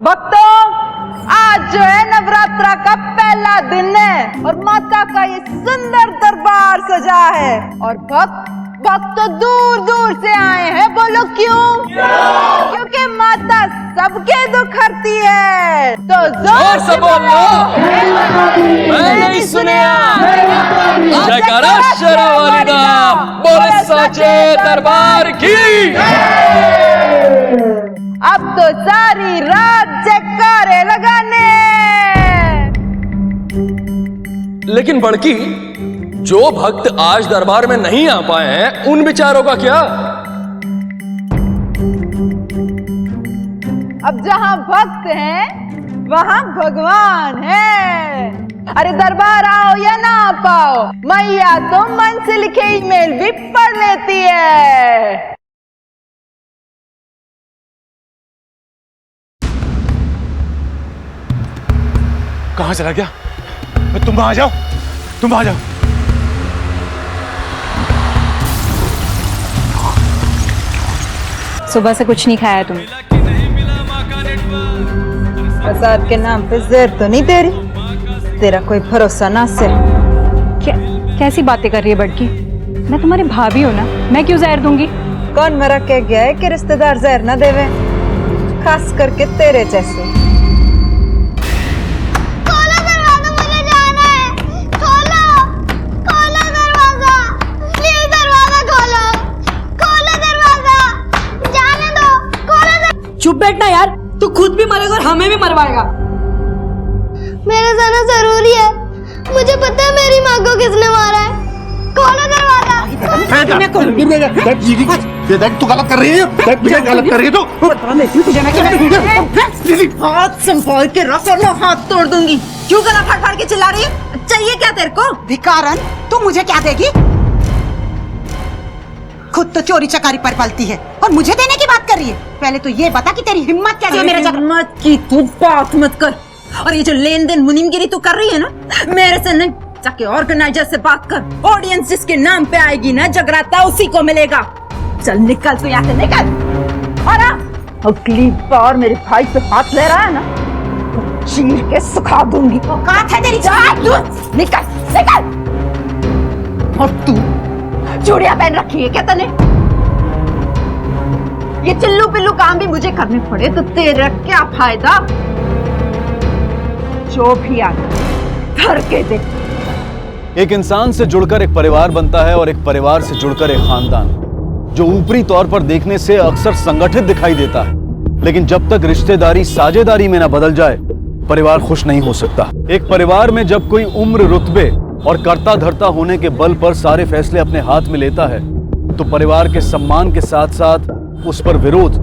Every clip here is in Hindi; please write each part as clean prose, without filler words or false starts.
भक्तों, आज जो है नवरात्रा का पहला दिन है और माता का ये सुंदर दरबार सजा है और भक्त तो दूर दूर से आए हैं। बोलो क्यों? क्योंकि माता सबके दुख हरती है। तो जोर से बोलो। मैं नहीं सुनिया। जयकारा शेरावाली दा, बोले साचे दरबार की। अब तो सारी रात जयकारे लगाने। लेकिन बड़की, जो भक्त आज दरबार में नहीं आ पाए हैं उन बेचारों का क्या? अब जहां भक्त हैं वहां भगवान है। अरे दरबार आओ या ना आ पाओ, मैया तो मन से लिखे ईमेल भी पढ़ लेती है। कहां चला गया? तुम आ जाओ, तुम आ जाओ। सुबह से कुछ नहीं खाया तुमने? प्रसाद के नाम पे जहर तो नहीं दे रही? तेरा कोई भरोसा ना सिर। कैसी बातें कर रही है बड़की? मैं तुम्हारी भाभी हूँ ना, मैं क्यों जहर दूंगी? कौन मरा कह गया है कि रिश्तेदार जहर ना देवे, खास करके तेरे जैसे। खोलो दरवाजा, मुझे जाना है। खोलो, खोलो दरवाजा, प्लीज दरवाजा खोलो, खोलो दरवाजा, जाने दो, खोलो दरवाजा। चुप बैठना यार, तू खुद भी मरेगा और हमें भी मरवाएगा। मेरा जाना जरूरी है, मुझे पता है मेरी माँ को किसने मारा है। खोलो दरवाजा। तू गलत कर रही है, गलत कर रही है तू। हाथ संभाल के रख वरना हाथ तोड़ दूंगी। क्यों गला फाड़ फाड़ के चिल्ला रही है? चाहिए क्या तेरे को? भिखारन, तू मुझे क्या देगी? खुद तो चोरी चकारी पर पलती है और मुझे देने की बात कर रही है। पहले तो ये बता कि तेरी हिम्मत कैसे है मेरे जगह? हिम्मत की तू बात मत कर। और ये जो लेन देन मुनीमगिरी तू कर रही है ना, मेरे से नहीं, जाके ऑर्गेनाइजर से बात कर। ऑडियंस जिसके नाम पे आएगी ना जगराता, उसी को मिलेगा। चल निकल तू यहाँ से, निकल। और अगली बार मेरे भाई पे हाथ ले रहा है ना, तो चीर के सुखा दूंगी। औकात है तेरी? निकल निकल। और तू चूड़ियां पहन रखी है क्या तने? ये चिल्लू पिल्लू काम भी मुझे करने पड़े तो तेरा क्या फायदा? जो भी आ धर के दे। एक इंसान से जुड़कर एक परिवार बनता है और एक परिवार से जुड़कर एक खानदान, जो ऊपरी तौर पर देखने से अक्सर संगठित दिखाई देता है, लेकिन जब तक रिश्तेदारी साझेदारी में न बदल जाए परिवार खुश नहीं हो सकता। एक परिवार में जब कोई उम्र, रुतबे और कर्ता धर्ता होने के बल पर सारे फैसले अपने हाथ में लेता है तो परिवार के सम्मान के साथ साथ उस पर विरोध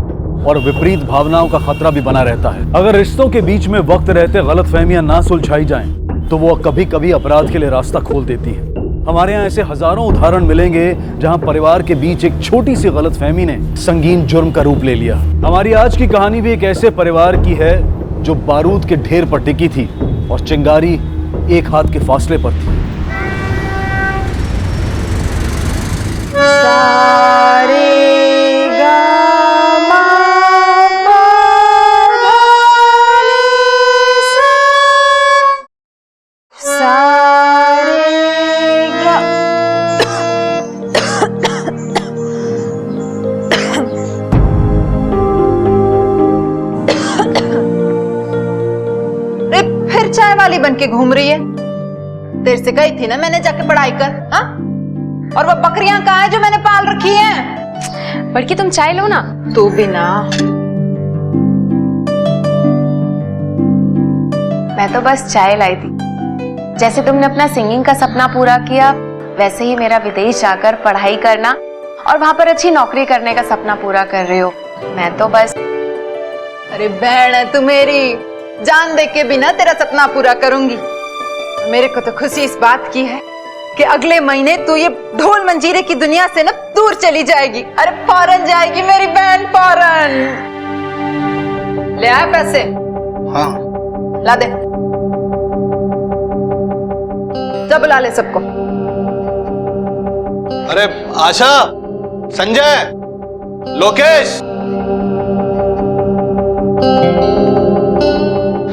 और विपरीत भावनाओं का खतरा भी बना रहता है। अगर रिश्तों के बीच में वक्त रहते गलतफहमियां ना सुलझाई जाएं तो वो कभी कभी अपराध के लिए रास्ता खोल देती है। हमारे यहाँ ऐसे हजारों उदाहरण मिलेंगे जहां परिवार के बीच एक छोटी सी गलतफहमी ने संगीन जुर्म का रूप ले लिया। हमारी आज की कहानी भी एक ऐसे परिवार की है जो बारूद के ढेर पर टिकी थी और चिंगारी एक हाथ के फासले पर थी। चाय वाली बन के घूम रही है। तेरे से कही थी ना मैंने जाके पढ़ाई कर। हाँ? और वो बकरियां कहाँ है जो मैंने पाल रखी हैं? बड़की तुम चाय लो ना। तू भी ना। मैं तो बस चाय लाई थी। जैसे तुमने अपना सिंगिंग का सपना पूरा किया, वैसे ही मेरा विदेश जाकर पढ़ाई करना और वहां पर अच्छी नौकरी करने का सपना पूरा कर रही हो। मैं तो बस। अरे बहन है तू मेरी, जान दे के भी ना तेरा सपना पूरा करूंगी। मेरे को तो खुशी इस बात की है कि अगले महीने तू ये ढोल मंजीरे की दुनिया से ना दूर चली जाएगी। अरे फौरन जाएगी मेरी बहन, फौरन। ले आए पैसे? हाँ। ला दे। जा बुला ले सबको। अरे आशा, संजय, लोकेश,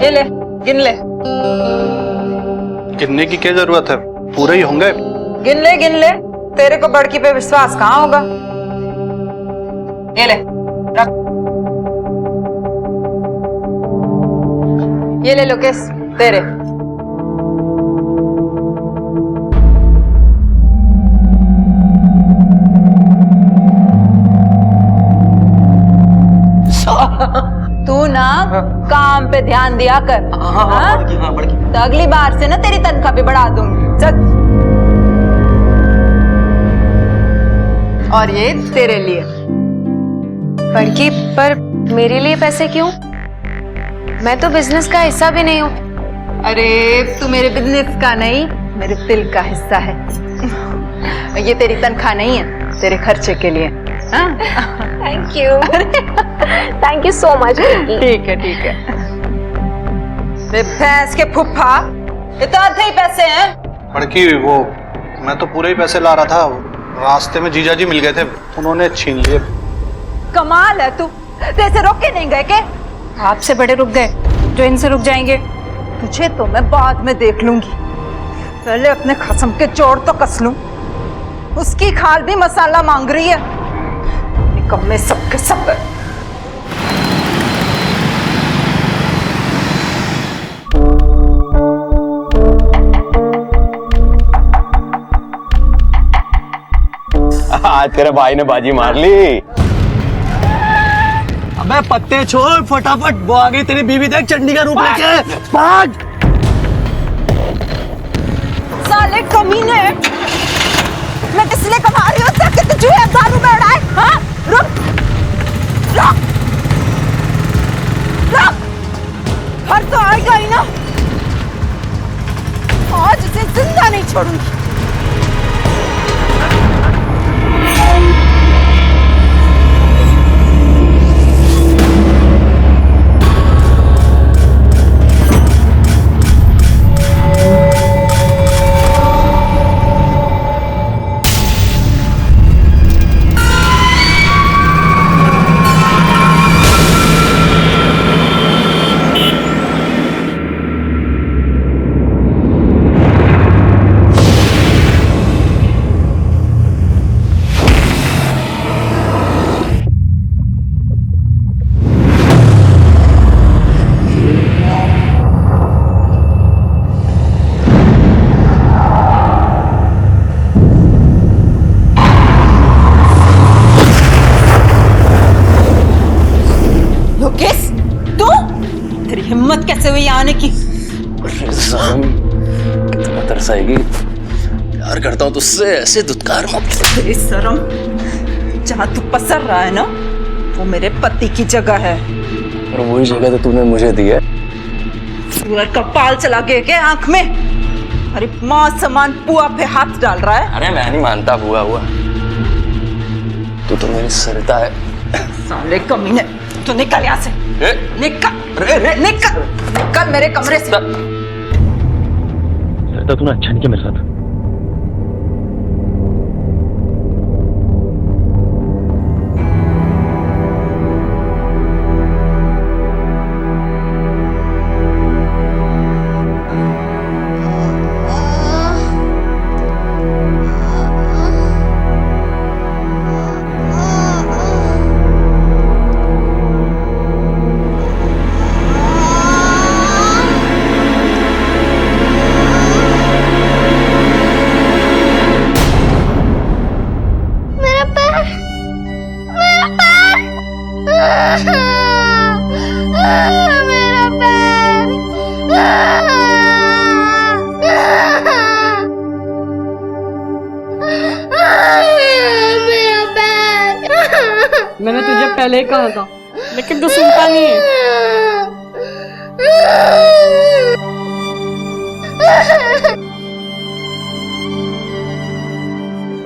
ये ले, गिन ले। गिनने की क्या जरूरत है, पूरे ही होंगे। गिन ले। तेरे को बड़की पे विश्वास कहाँ होगा। ये ले, रख। ये ले लोकेश, तेरे। तू ना काम पे ध्यान दिया कर। हाँ? तो अगली बार से ना तेरी तनख्वाह भी बढ़ा दूंगी। चल। और ये तेरे लिए। बड़की, पर मेरे लिए पैसे क्यों? मैं तो बिजनेस का हिस्सा भी नहीं हूँ। अरे तू मेरे बिजनेस का नहीं, मेरे दिल का हिस्सा है। ये तेरी तनख्वाह नहीं है, तेरे खर्चे के लिए। Thank you so much. ठीक है। रे भैंस के फुफ्फा, ये तो आधे ही पैसे हैं। बड़की, वो मैं तो पूरे ही पैसे ला रहा था, रास्ते में जीजा जी मिल गए थे, उन्होंने छीन लिए। कमाल है तू, तेरे रोक के नहीं गए के? आपसे बड़े रुक गए जो इनसे रुक जाएंगे। तुझे तो मैं बाद में देख लूंगी, पहले अपने खसम के चोर तो कस लूं। उसकी खाल भी मसाला मांग रही है। निकम्मे सबके सब। आज तेरे भाई ने बाजी मार ली। अबे पत्ते छोड़, फटाफट वो आ गई तेरी बीवी, देख चंडी का रूप लेके। भाग। साले कमीने, मैं इसलिए कमा रही हूँ ताकि तुझे दारू में उड़ाए। हाँ? रुक। हर तो आएगा ही ना, आज इसे जिंदा नहीं छोड़ूंगी। हिम्मत कैसे हुई आने की? कितना तरस आएगी, प्यार करता हूँ तुझसे, ऐसे दुत्कार मत। तेरी शर्म, जहाँ तू पसर रहा है ना, वो मेरे पति की जगह है। और वही जगह तो तूने मुझे दी है। सूअर का पाल चला गया क्या आंख में? अरे माँ समान पुआ पे हाथ डाल रहा है। अरे मैं नहीं मानता हुआ तू तो मेरी सरिता है। साले कमीने, तू निकल यहाँ से। निकल मेरे कमरे से। सरिता तूने अच्छा नहीं किया मेरे साथ। मैंने तुझे पहले ही कहा था, लेकिन तू सुनता नहीं है।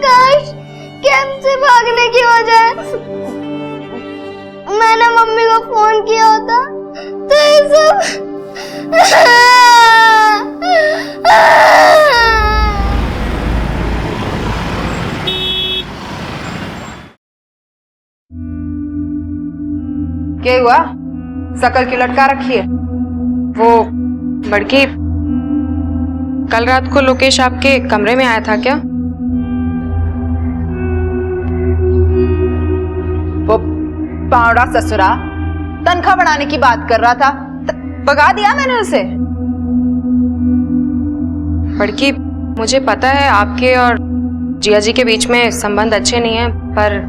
काश कैंप से भागने की वजह मैंने मम्मी को फोन किया होता तो ये सब क्या हुआ? शकल की लटका रखी है? वो बड़की कल रात को लोकेश आपके कमरे में आया था क्या? वो पावड़ा ससुरा तनख्वाह बढ़ाने की बात कर रहा था, भगा दिया मैंने उसे। बड़की, मुझे पता है आपके और जिया जी के बीच में संबंध अच्छे नहीं हैं, पर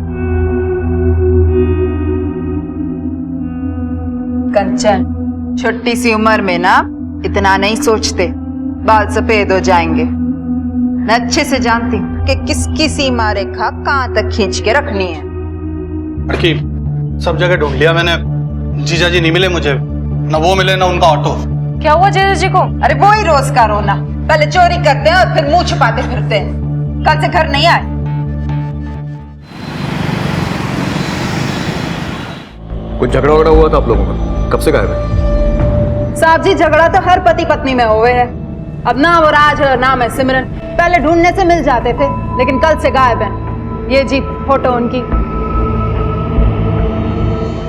कंचन, छोटी सी उम्र में ना इतना नहीं सोचते, बाल सफेद हो जाएंगे। मैं अच्छे से जानती हूँ कि किसकी सीमा रेखा कहाँ तक खींच के रखनी है। लड़की, सब जगह ढूंढ लिया मैंने, जीजा जी नहीं मिले मुझे, ना वो मिले ना उनका ऑटो। क्या हुआ जीजा जी को? अरे वो ही रोज का रोना, पहले चोरी करते हैं और फिर मुंह छुपाते फिरते हैं। कल से घर नहीं आए। कुछ झगड़ा वगड़ा हुआ था आप लोगों का? कब से गायब है? साहब जी, झगड़ा तो हर पति पत्नी में हुए है। अब ना वो राज है ना मैं सिमरन, पहले ढूंढने से मिल जाते थे, लेकिन कल से गायब है। ये जी फोटो उनकी।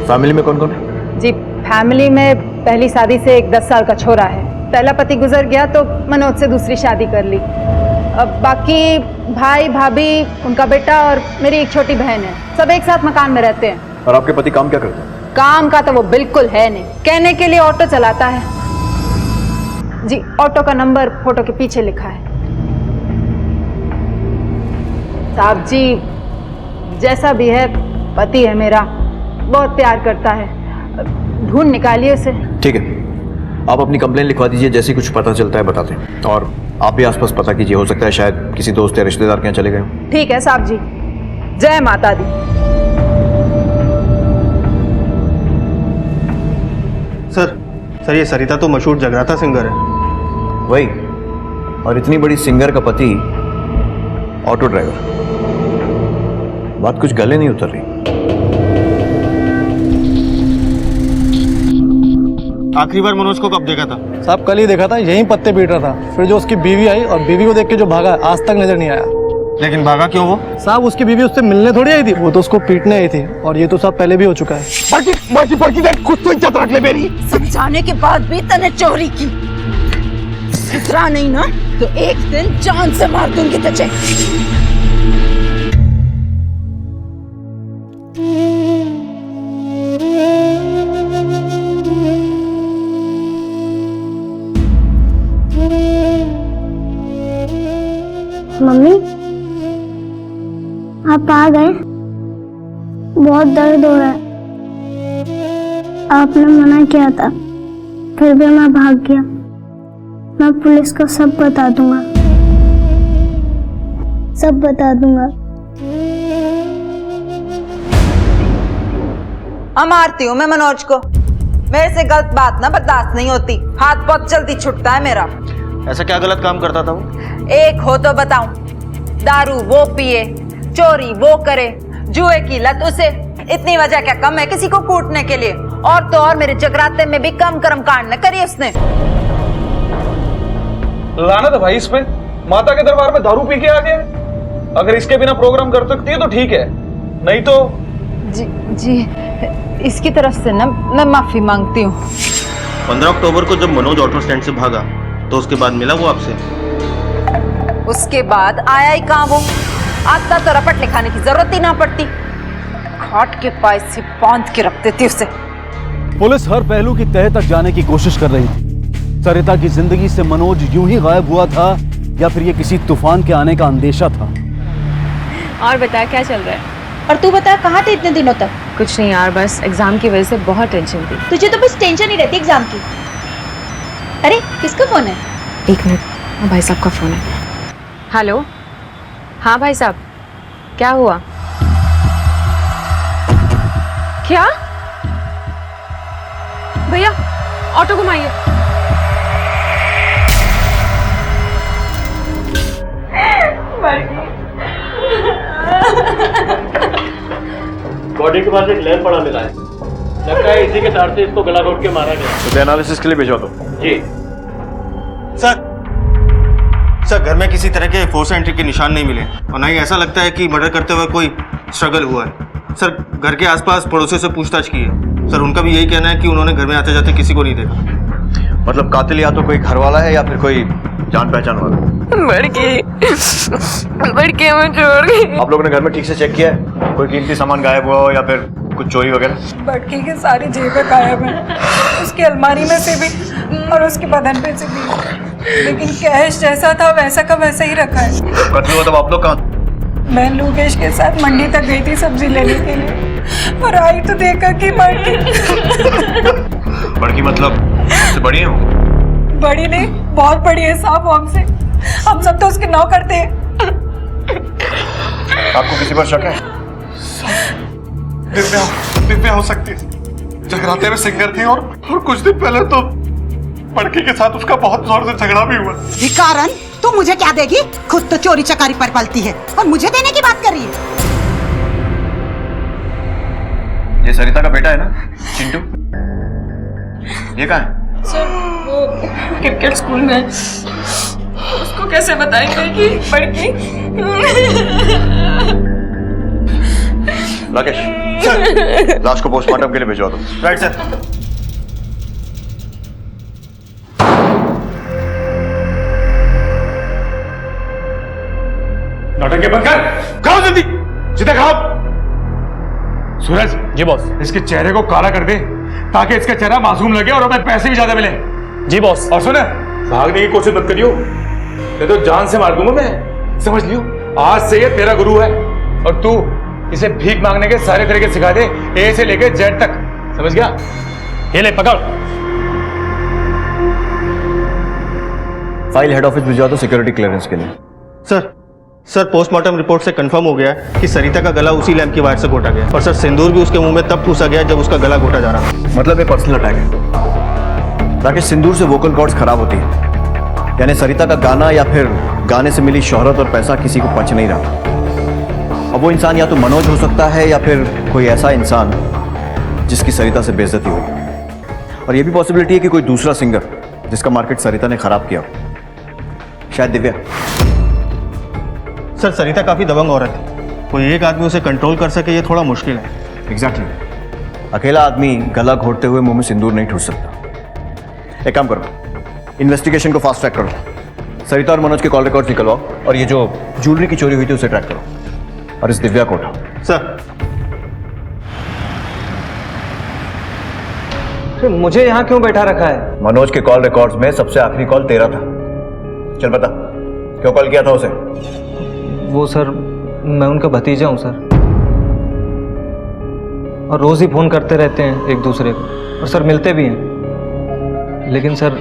फैमिली में कौन कौन है? जी फैमिली में पहली शादी से एक 10 साल का छोरा है। पहला पति गुजर गया तो मनोज से दूसरी शादी कर ली। अब बाकी भाई भाभी, उनका बेटा और मेरी एक छोटी बहन है। सब एक साथ मकान में रहते हैं। और आपके पति काम क्या करते हैं? काम का तो वो बिल्कुल है नहीं, कहने के लिए ऑटो चलाता है। जी ऑटो का नंबर फोटो के पीछे लिखा है। साहब जी, जैसा भी है पति है मेरा, बहुत प्यार करता है, ढूंढ निकालिए उसे। ठीक है, आप अपनी कंप्लेन लिखवा दीजिए, जैसे कुछ पता चलता है बताते हैं। और आप भी आसपास पता कीजिए, हो सकता है शायद किसी दोस्त या रिश्तेदार के यहाँ चले गए हों। ठीक है साहब जी, जय माता दी। सर ये सरिता तो मशहूर जगराता सिंगर है। वही, और इतनी बड़ी सिंगर का पति ऑटो ड्राइवर। बात कुछ गले नहीं उतर रही। आखिरी बार मनोज को कब देखा था? साहब कल ही देखा था, यहीं पत्ते पीट रहा था। फिर जो उसकी बीवी आई और बीवी को देख के जो भागा, आज तक नजर नहीं आया। लेकिन भागा क्यों वो? साहब उसकी बीवी उससे मिलने थोड़ी आई थी, वो तो उसको पीटने आई थी। और ये तो साहब पहले भी हो चुका है। कुछ तो इज्जत रख ले मेरी। समझाने के बाद भी तने चोरी की। सुधरा नहीं ना तो एक दिन जान से मार दूंगी तुझे। मम्मी, आप आ गए? बहुत दर्द हो रहा है। आपने मना किया था, फिर भी मैं भाग गया। मैं पुलिस को सब बता दूंगा, सब बता दूंगा। मारती हूँ मैं मनोज को, मेरे से गलत बात ना बर्दाश्त नहीं होती। हाथ बहुत जल्दी छुटता है मेरा। ऐसा क्या गलत काम करता था वो? एक हो तो बताऊं, दारू वो पिए, चोरी वो करे, जुए की लत उसे। इतनी वजह क्या कम है किसी को कूटने के लिए? और तो और मेरे जगराते में भी कम कर्म कांड न करी उसने। लाना था भाई इस पे, माता के दरबार में दारू पी के आ गया। अगर इसके बिना प्रोग्राम कर सकती है तो ठीक है, नहीं तो। जी इसकी तरफ से ना मैं माफी मांगती हूँ। 15 अक्टूबर को जब मनोज ऑटो स्टैंड से भागा तो उसके बाद मिला वो आपसे? उसके बाद आया ही कहाँ वो? आता तो रपट लिखाने की जरूरत ही ना पड़ती, खाट के पास से बांध के रख देती उसे। पुलिस हर पहलू की तह तक जाने की कोशिश कर रही थी। सरिता की जिंदगी से मनोज यूं ही गायब हुआ था या फिर ये किसी तूफान के आने का अंदेशा था? और बता क्या चल रहा है? और तू बता कहाँ थे इतने दिनों तक? कुछ नहीं यार, बस एग्जाम की वजह से बहुत टेंशन थी। तुझे तो बस टेंशन ही रहती एग्जाम की। अरे किसका फोन है? एक मिनट, हाँ भाई साहब का फोन है। हेलो, हाँ भाई साहब, क्या हुआ? क्या? भैया ऑटो घुमाइए। बॉडी के पास एक लैंप पड़ा मिला है, लगता है इसी के तार से इसको गला घोट के मारा गया। तो एनालिसिस के लिए भेजो तो। जी सर घर में किसी तरह के फोर्स एंट्री के निशान नहीं मिले और ना ही ऐसा लगता है कि मर्डर करते हुए कोई स्ट्रगल हुआ है। सर घर के आसपास पड़ोसियों से पूछताछ की है। सर उनका भी यही कहना है कि उन्होंने घर में आते जाते किसी को नहीं देखा। मतलब कातिल या तो कोई घर वाला है या फिर कोई जान पहचान वाला। बड़की हमें छोड़ गई। आप लोगों ने घर में ठीक से चेक किया है? कोई कीमती सामान गायब हुआ हो या फिर कुछ चोरी वगैरह? बड़की की सारी जेबें गायब हैं, उसकी अलमारी में से भी और उसके बदन पे से भी, लेकिन कैश जैसा था वैसा का वैसा ही रखा है। कत्ल हुआ तब आप लोग कहाँ? मैं लोकेश के साथ मंडी तक गई थी सब्जी लेने के लिए, और आई तो देखा कि बड़की मतलब उससे बड़ी हो? बड़ी नहीं, बहुत बड़ी है साहब हमसे। हम सब तो उसके नौ करते हैं। आपको किसी पर शक है? दिव्या हो सकती है। जगराते में सिंगर थी और कुछ दिन पहले तो बड़की के साथ उसका बहुत जोर से झगड़ा भी हुआ। कारण तू मुझे क्या देगी? खुद तो चोरी चकारी पर पलती है और मुझे देने की बात कर रही है। ये सरिता का बेटा है ना, चिंटू? ये कहाँ है? सर वो क्रिकेट स्कूल में, उसको कैसे बताएंगे कि बड़की? राकेश, लाश को पोस्टमार्टम के लिए भिजवा दो। Right sir. नाटक बंद कर, खाओ जल्दी, सीधा खाओ। सूरज। जी बॉस। इसके चेहरे को काला कर दे ताकि इसका चेहरा मासूम लगे और हमें पैसे भी ज्यादा मिले। जी बॉस। और सुन, भागने की कोशिश मत करियो, नहीं तो जान से मार दूंगा मैं। समझ लियो, आज से ये तेरा गुरु है और तू इसे भीख मांगने के सारे तरीके सिखा दे, ए से लेकर जेड तक। समझ गया? ये ले पकड़। फाइल हेड ऑफिस भिजवा दो सिक्योरिटी क्लियरेंस के लिए। सर पोस्टमार्टम रिपोर्ट से कंफर्म हो गया है कि सरिता का गला उसी लैंप की वायर से घोटा गया और सर सिंदूर भी उसके मुंह में तब ठूसा गया जब उसका गला घोटा जा रहा था। मतलब ये पर्सनल अटैक है। राकेश, सिंदूर से वोकल कॉर्ड्स खराब होती है, यानी सरिता का गाना या फिर गाने से मिली शोहरत और पैसा किसी को पच नहीं रहा। अब वो इंसान या तो मनोज हो सकता है या फिर कोई ऐसा इंसान जिसकी सरिता से बेइज्जती हुई, और ये भी पॉसिबिलिटी है कि कोई दूसरा सिंगर जिसका मार्केट सरिता ने खराब किया, शायद दिव्या। सर सरिता काफी दबंग औरत है, कोई एक आदमी उसे कंट्रोल कर सके ये थोड़ा मुश्किल है। एग्जैक्टली। अकेला आदमी गला घोटते हुए मुंह में सिंदूर नहीं ठूस सकता। एक काम करो, इन्वेस्टिगेशन को फास्ट ट्रैक करो, सरिता और मनोज के कॉल रिकॉर्ड्स निकलवाओ और ये जो ज्वेलरी की चोरी हुई थी उसे ट्रैक करो, और इस दिव्या को उठाओ। सर मुझे यहाँ क्यों बैठा रखा है? मनोज के कॉल रिकॉर्ड्स में सबसे आखिरी कॉल तेरा था। चल बता, क्यों कॉल किया था उसे? वो सर, मैं उनका भतीजा हूँ सर, और रोज ही फोन करते रहते हैं एक दूसरे को, और सर मिलते भी हैं। लेकिन सर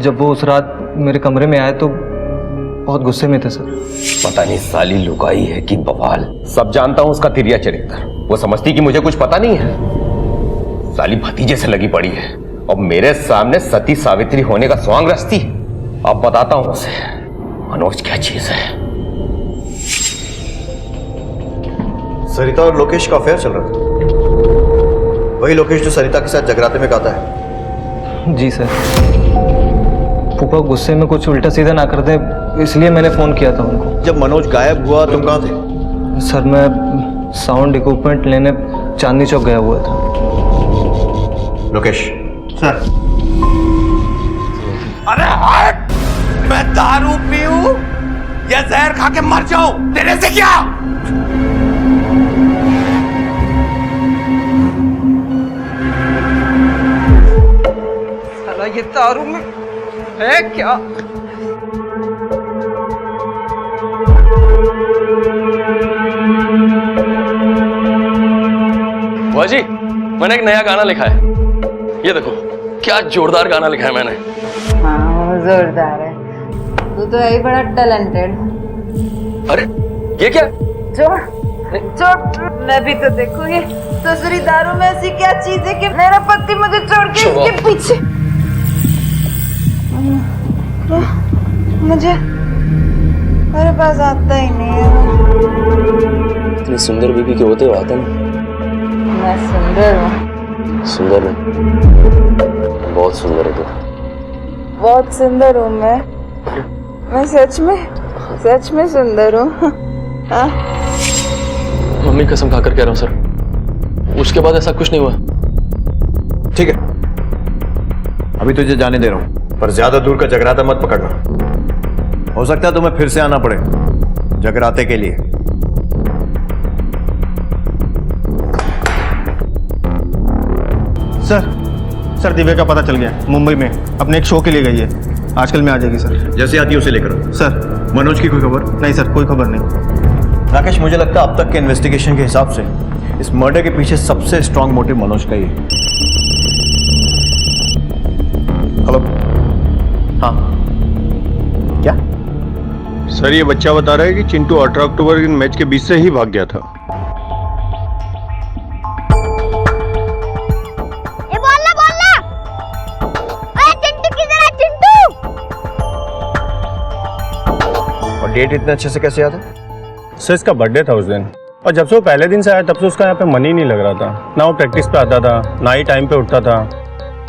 जब वो उस रात मेरे कमरे में आए तो बहुत गुस्से में थे सर। पता नहीं साली लुकाई है कि बवाल। सब जानता हूं उसका तिरिया चरित्र। वो समझती कि मुझे कुछ पता नहीं है। साली भतीजे से लगी पड़ी है और मेरे सामने सती सावित्री होने का स्वांग रचती। अब बताता हूं उसे मनोज क्या चीज है। सरिता और लोकेश का अफेयर चल रहा था। वही लोकेश जो सरिता के साथ जगराते में गाता है। जी सर। फूफा गुस्से में कुछ उल्टा सीधा ना कर दे, इसलिए मैंने फोन किया था उनको। जब मनोज गायब हुआ तुम कहाँ थे? सर मैं साउंड इक्विपमेंट लेने चांदनी चौक गया हुआ था। लोकेश। सर। अरे हट! मैं दारू पीऊं या जहर खा के मर जाऊं, तेरे से क्या? साला ये दारू में है क्या? बुआ जी, मैंने एक नया गाना लिखा है। ये देखो क्या जोरदार गाना लिखा है मैंने। हाँ जोरदार है, तू तो है ही बड़ा टैलेंटेड। अरे ये क्या? छोड़, मैं भी तो देखूंगी दूसरी दारू में ऐसी क्या चीज है कि मेरा पति मुझे छोड़ के इसके पीछे। मुझे मेरे पास आता ही नहीं है। इतनी सुंदर बीबी के होते हो आता ना। मैं सुंदर हूँ। सुंदर नहीं, बहुत सुंदर है तू। बहुत सुंदर हूँ मैं सच में सुंदर हूँ। हाँ? मम्मी कसम खाकर कह रहा हूँ सर, उसके बाद ऐसा कुछ नहीं हुआ। ठीक है, अभी तुझे जाने दे रहा हूं, पर ज्यादा दूर का जगराता मत पकड़ना। हो सकता है तुम्हें फिर से आना पड़े जगराते के लिए। सर दिव्या का पता चल गया, मुंबई में अपने एक शो के लिए गई है, आजकल में आ जाएगी सर। जैसे आती है उसे लेकर आओ। सर मनोज की कोई खबर? नहीं सर, कोई खबर नहीं। राकेश, मुझे लगता है अब तक के इन्वेस्टिगेशन के हिसाब से इस मर्डर के पीछे सबसे स्ट्रांग मोटिव मनोज का ही है। हेलो, हाँ क्या? सर ये बच्चा बता रहा है कि चिंटू 18 अक्टूबर के मैच के बीच से ही भाग गया था। ये बोलना अरे चिंटू किधर है चिंटू? और डेट इतने अच्छे से कैसे याद है? सर इसका बर्थडे था उस दिन, और जब से वो पहले दिन से आया तब से उसका यहाँ पे मन ही नहीं लग रहा था। ना वो प्रैक्टिस पे आता था, ना ही टाइम पे उठता था।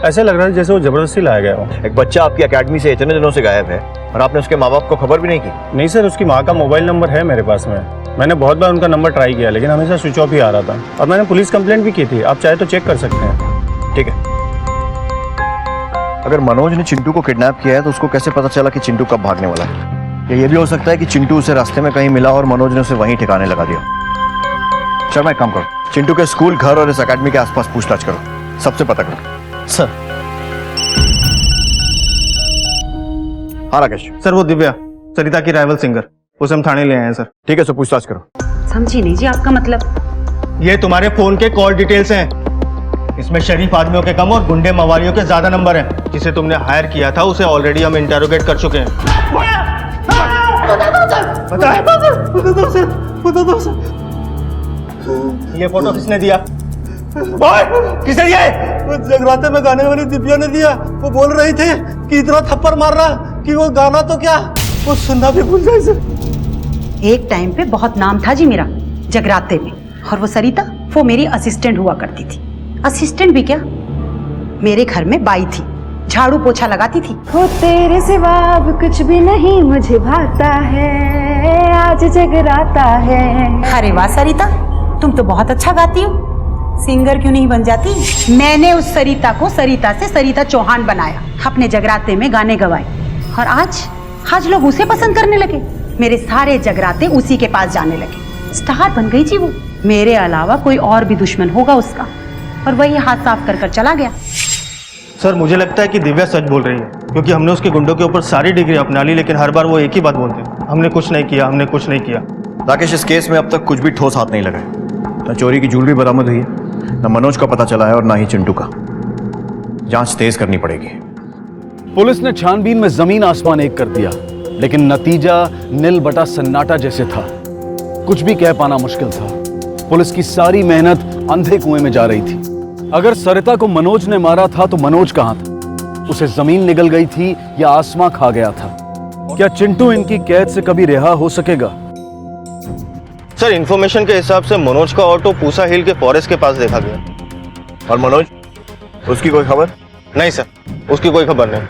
ऐसे लग रहा था जैसे वो जबरदस्ती लाया गया हो। एक बच्चा आपकी एकेडमी से इतने दिनों से गायब है और आपने उसके माँ बाप को खबर भी नहीं की? नहीं सर, उसकी माँ का मोबाइल नंबर है मेरे पास में। मैंने बहुत बार उनका नंबर ट्राई किया, लेकिन हमेशा स्विच ऑफ ही आ रहा था। और मैंने पुलिस कंप्लेंट भी की थी, आप चाहे तो चेक कर सकते हैं। ठीक है, अगर मनोज ने चिंटू को किडनैप किया है तो उसको कैसे पता चला कि चिंटू कब भागने वाला है? या ये भी हो सकता है कि चिंटू उसे रास्ते में कहीं मिला और मनोज ने उसे वहीं ठिकाने लगा दिया। शर्मा, एक काम करो, चिंटू के स्कूल, घर और इस अकेडमी के आसपास पूछताछ करो, सबसे पता करो। सर। हाँ राकेश। सर वो दिव्या, सरिता की राइवल सिंगर, उसे हम थाने ले आए हैं सर। ठीक है, सर पूछताछ करो। समझी नहीं जी आपका मतलब? ये तुम्हारे फोन के कॉल डिटेल्स हैं। इसमें शरीफ आदमियों के कम और गुंडे मवालियों के ज्यादा नंबर हैं। जिसे तुमने हायर किया था उसे ऑलरेडी हम इंटेरोगेट कर चुके हैं। ये फोटो किसने दिया? किसने दिया? जगराते में गाने वाली दिव्या ने दिया। वो बोल रही थे कि इतना थप्पड़ मार रहा कि वो गाना तो क्या, वो सुनना भी भूल जाए सर। एक टाइम पे बहुत नाम था जी मेरा जगराते में, और वो सरिता, वो मेरी असिस्टेंट हुआ करती थी। असिस्टेंट भी क्या, मेरे घर में बाई थी, झाड़ू पोछा लगाती थी। हो तेरे सिवा अब कुछ भी नहीं मुझे भाता है, आज जगराता है। अरे वाह सरिता, तुम तो बहुत अच्छा गाती हो, सिंगर क्यों नहीं बन जाती? मैंने उस सरिता को सरिता से सरिता चौहान बनाया, अपने जगराते में गाने गवाए, और आज लोग उसे पसंद करने लगे। मेरे सारे जगराते उसी के पास जाने लगे, स्टार बन गई जी वो। मेरे अलावा कोई और भी दुश्मन होगा उसका, और वही हाथ साफ कर चला गया। सर मुझे लगता है कि दिव्या सच बोल रही है, क्योंकि हमने उसके गुंडों के ऊपर सारी डिग्री अपना ली, लेकिन हर बार वो एक ही बात बोलते हैं, हमने कुछ नहीं किया, हमने कुछ नहीं किया। राकेश, इस केस में अब तक कुछ भी ठोस हाथ नहीं लगा, न चोरी की ज्वेलरी बरामद हुई है, न मनोज का पता चला है और न ही चिंटू का। जांच तेज करनी पड़ेगी। पुलिस ने छानबीन में जमीन आसमान एक कर दिया, लेकिन नतीजा नील बटा सन्नाटा जैसे था। कुछ भी कह पाना मुश्किल था। पुलिस की सारी मेहनत अंधे कुएं में जा रही थी। अगर सरिता को मनोज ने मारा था तो मनोज कहां था? उसे जमीन निगल गई थी या आसमां खा गया था? क्या चिंटू इनकी कैद से कभी रिहा हो सकेगा? सर इंफॉर्मेशन के हिसाब से मनोज का ऑटो पूसा हिल के फॉरेस्ट के पास देखा गया। और मनोज, उसकी कोई खबर? नहीं सर, उसकी कोई खबर नहीं।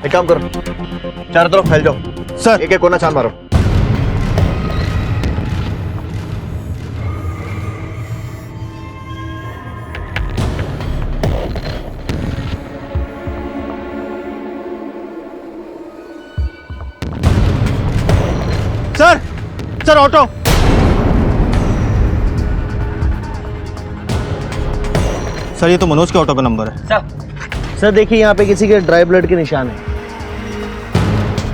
एक काम करो, चारों तरफ फैल जाओ सर, एक एक कोना छान मारो। Sir auto. सर ये तो मनोज के ऑटो का नंबर है। सर देखिए यहाँ पे किसी के ड्राई ब्लड के निशान है,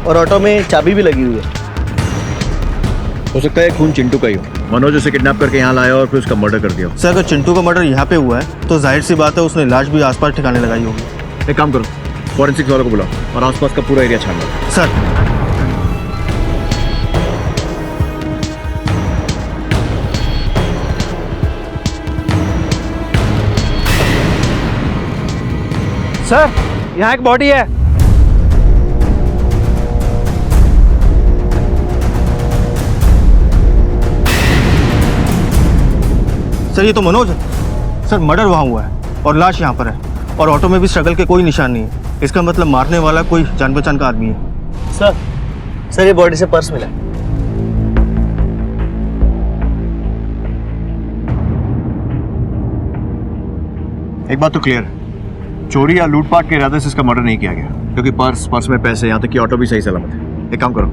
और ऑटो में चाबी भी लगी हुई है। हो सकता है खून चिंटू का ही हो। मनोज उसे किडनैप करके यहाँ लाया और फिर उसका मर्डर कर दिया। सर अगर चिंटू का मर्डर यहाँ पे हुआ है तो जाहिर सी बात है उसने लाश भी आसपास ठिकाने लगाई होगी। एक काम करो, फॉरेंसिक्स वालों को बुलाओ और आसपास का पूरा एरिया छान लो। सर सर यहाँ एक बॉडी है। सर ये तो मनोज है। सर मर्डर वहाँ हुआ है और लाश यहाँ पर है, और ऑटो में भी स्ट्रगल के कोई निशान नहीं है। इसका मतलब मारने वाला कोई जान पहचान का आदमी है। सर ये बॉडी से पर्स मिला है। एक बात तो क्लियर, चोरी या लूटपाट के इरादे से इसका मर्डर नहीं किया गया, क्योंकि पर्स में पैसे, यहाँ तक कि ऑटो भी सही सलामत है। एक काम करो,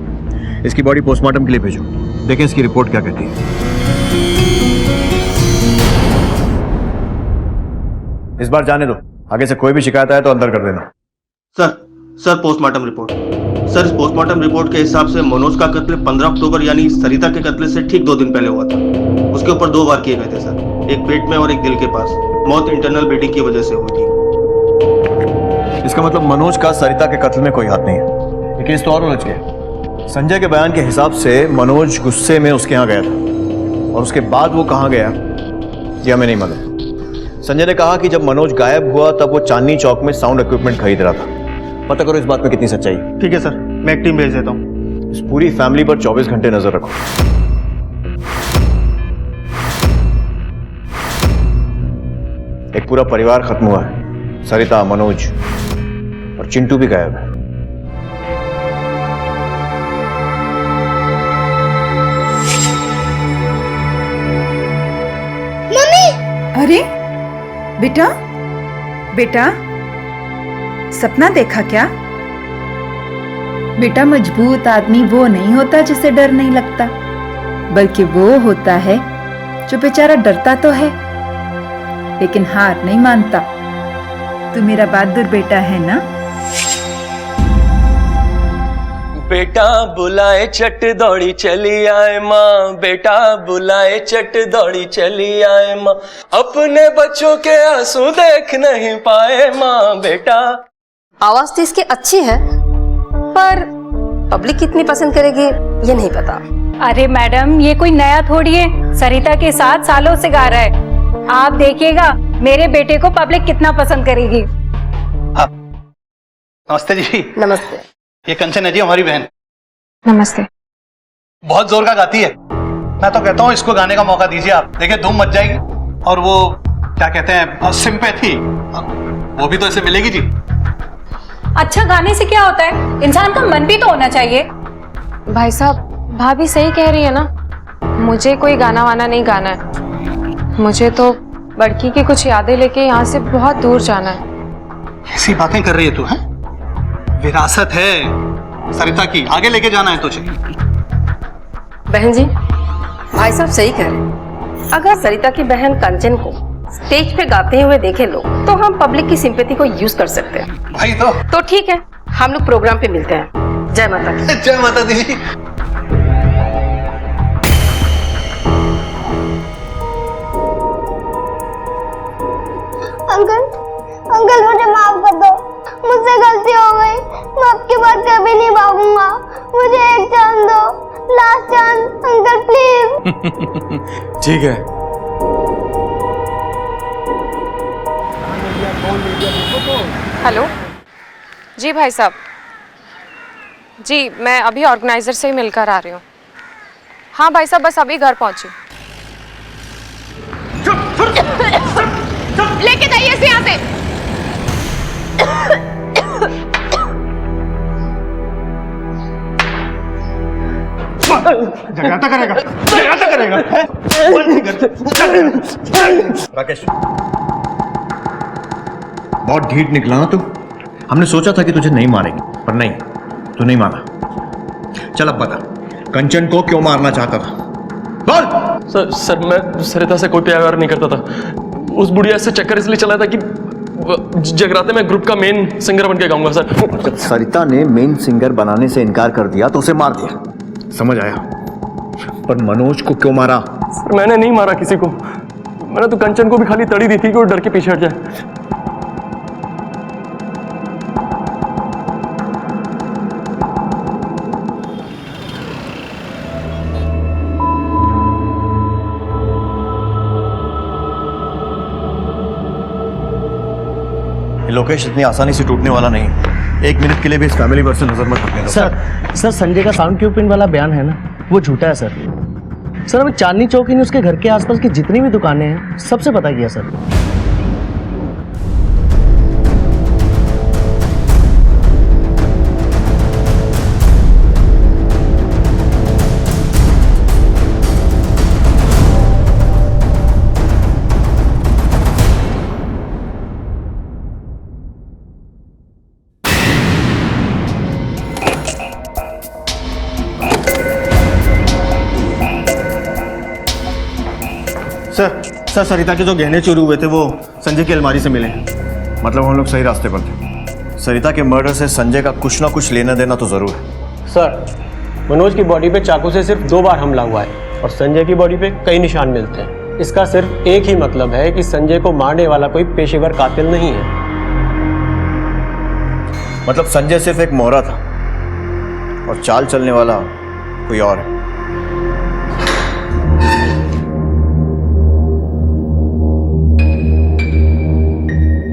इसकी बॉडी पोस्टमार्टम के लिए भेजो, देखें इसकी रिपोर्ट क्या कहती है। इस बार जाने दो, आगे से कोई भी शिकायत आए तो अंदर कर देना। Sir postmortem report. सर, इस पोस्टमार्टम रिपोर्ट के हिसाब से मनोज का कत्ल 15 अक्टूबर यानी सरिता के कत्ल से ठीक 2 दिन पहले हुआ था। उसके ऊपर 2 वार किए गए थे सर, एक पेट में और एक दिल के पास। मौत इंटरनल ब्लीडिंग की वजह से हुई थी। इसका मतलब मनोज का सरिता के कत्ल में कोई हाथ नहीं है। ये केस तो और उलझ गया। संजय के बयान के हिसाब से मनोज गुस्से में उसके यहाँ गया था, और उसके बाद वो कहाँ गया ये हमें नहीं मालूम। संजय ने कहा कि जब मनोज गायब हुआ तब वो चांदनी चौक में साउंड इक्विपमेंट खरीद रहा था। पता करो इस बात में कितनी सच्चाई है। ठीक है सर, मैं एक टीम भेज देता हूँ। इस पूरी फैमिली पर 24 घंटे नजर रखो। एक पूरा परिवार खत्म हुआ है, सरिता, मनोज और चिंटू भी गायब है। मम्मी! अरे बेटा, बेटा सपना देखा क्या? बेटा, मजबूत आदमी वो नहीं होता जिसे डर नहीं लगता, बल्कि वो होता है जो बेचारा डरता तो है लेकिन हार नहीं मानता। तू मेरा बहादुर बेटा है ना? बेटा बुलाए चट दौड़ी चली आए माँ, बेटा बुलाए चट दौड़ी चली आए माँ, अपने बच्चों के आंसू देख नहीं पाए माँ। बेटा आवाज तो इसकी अच्छी है, पर पब्लिक कितनी पसंद करेगी ये नहीं पता। अरे मैडम, ये कोई नया थोड़ी है, सरिता के साथ सालों से गा रहा है। आप देखिएगा मेरे बेटे को पब्लिक कितना पसंद करेगी। नमस्ते जी। नमस्ते। ये कंचन है जी, हमारी बहन। नमस्ते। बहुत जोर का गाती है। मैं तो कहता हूँ इसको गाने का मौका दीजिए आप, देखिए धूम मच जाएगी। और वो क्या कहते हैं, सिंपैथी, वो भी तो इसे मिलेगी जी। अच्छा गाने से क्या होता है, इंसान का मन भी तो होना चाहिए। भाई साहब, भाभी सही कह रही है ना, मुझे कोई गाना वाना नहीं गाना है। मुझे तो बड़की की कुछ यादें लेके यहाँ से बहुत दूर जाना है। ऐसी बातें कर रही है तू, है? विरासत है सरिता की, आगे लेके जाना है तुझे। बहन जी, भाई साहब सही कह रहे। अगर सरिता की बहन कंचन को स्टेज पे गाते हुए देखे लोग, तो हम पब्लिक की सिंपैथी को यूज कर सकते हैं। भाई तो ठीक है, हम लोग प्रोग्राम पे मिलते हैं। जय माता दी। जय माता दी। अंकल मुझे माफ कर दो, मुझसे गलती हो गई। मैं आपकी बात कभी नहीं भागूंगा। मुझे एक चांस दो, लास्ट चांस अंकल प्लीज। ठीक है। हेलो जी भाई साहब, जी मैं अभी ऑर्गेनाइजर से ही मिलकर आ रही हूँ। हाँ भाई साहब, बस अभी घर पहुंची। लेके जाइए इसे यहाँ से। जगाता करेगा, जगाता करेगा। राकेश, बहुत ढीठ निकला ना तू। हमने सोचा था कि तुझे नहीं मारेंगे, पर नहीं, तू नहीं माना। चल अब बता, कंचन को क्यों मारना चाहता था? बोल। सर मैं सरिता से कोई प्यार नहीं करता था। उस बुढ़िया से चक्कर इसलिए चला था कि जगराते में ग्रुप का मेन सिंगर बन के गाऊंगा सर। जब सरिता ने मेन सिंगर बनाने से इनकार कर दिया तो उसे मार दिया, समझ आया? पर मनोज को क्यों मारा? सर मैंने नहीं मारा किसी को, मैंने तो कंचन को भी खाली तड़ी दी थी कि वो डर के पीछे हट जाए। लोकेश इतनी आसानी से टूटने वाला नहीं। 1 मिनट के लिए भी इस फैमिली पर से नजर मत हटने दो। सर संजय का साउंड क्यूपिंग वाला बयान है ना, वो झूठा है सर। हमें चांदनी चौक ने उसके घर के आसपास की जितनी भी दुकानें हैं सबसे पता किया सर। सर सरिता के जो गहने चोरी हुए थे वो संजय की अलमारी से मिले हैं। मतलब हम लोग सही रास्ते पर थे। सरिता के मर्डर से संजय का कुछ ना कुछ लेना देना तो जरूर है। सर मनोज की बॉडी पे चाकू से सिर्फ 2 बार हमला हुआ है और संजय की बॉडी पे कई निशान मिलते हैं। इसका सिर्फ एक ही मतलब है कि संजय को मारने वाला कोई पेशेवर कातिल नहीं है। मतलब संजय सिर्फ एक मोहरा था और चाल चलने वाला कोई और है।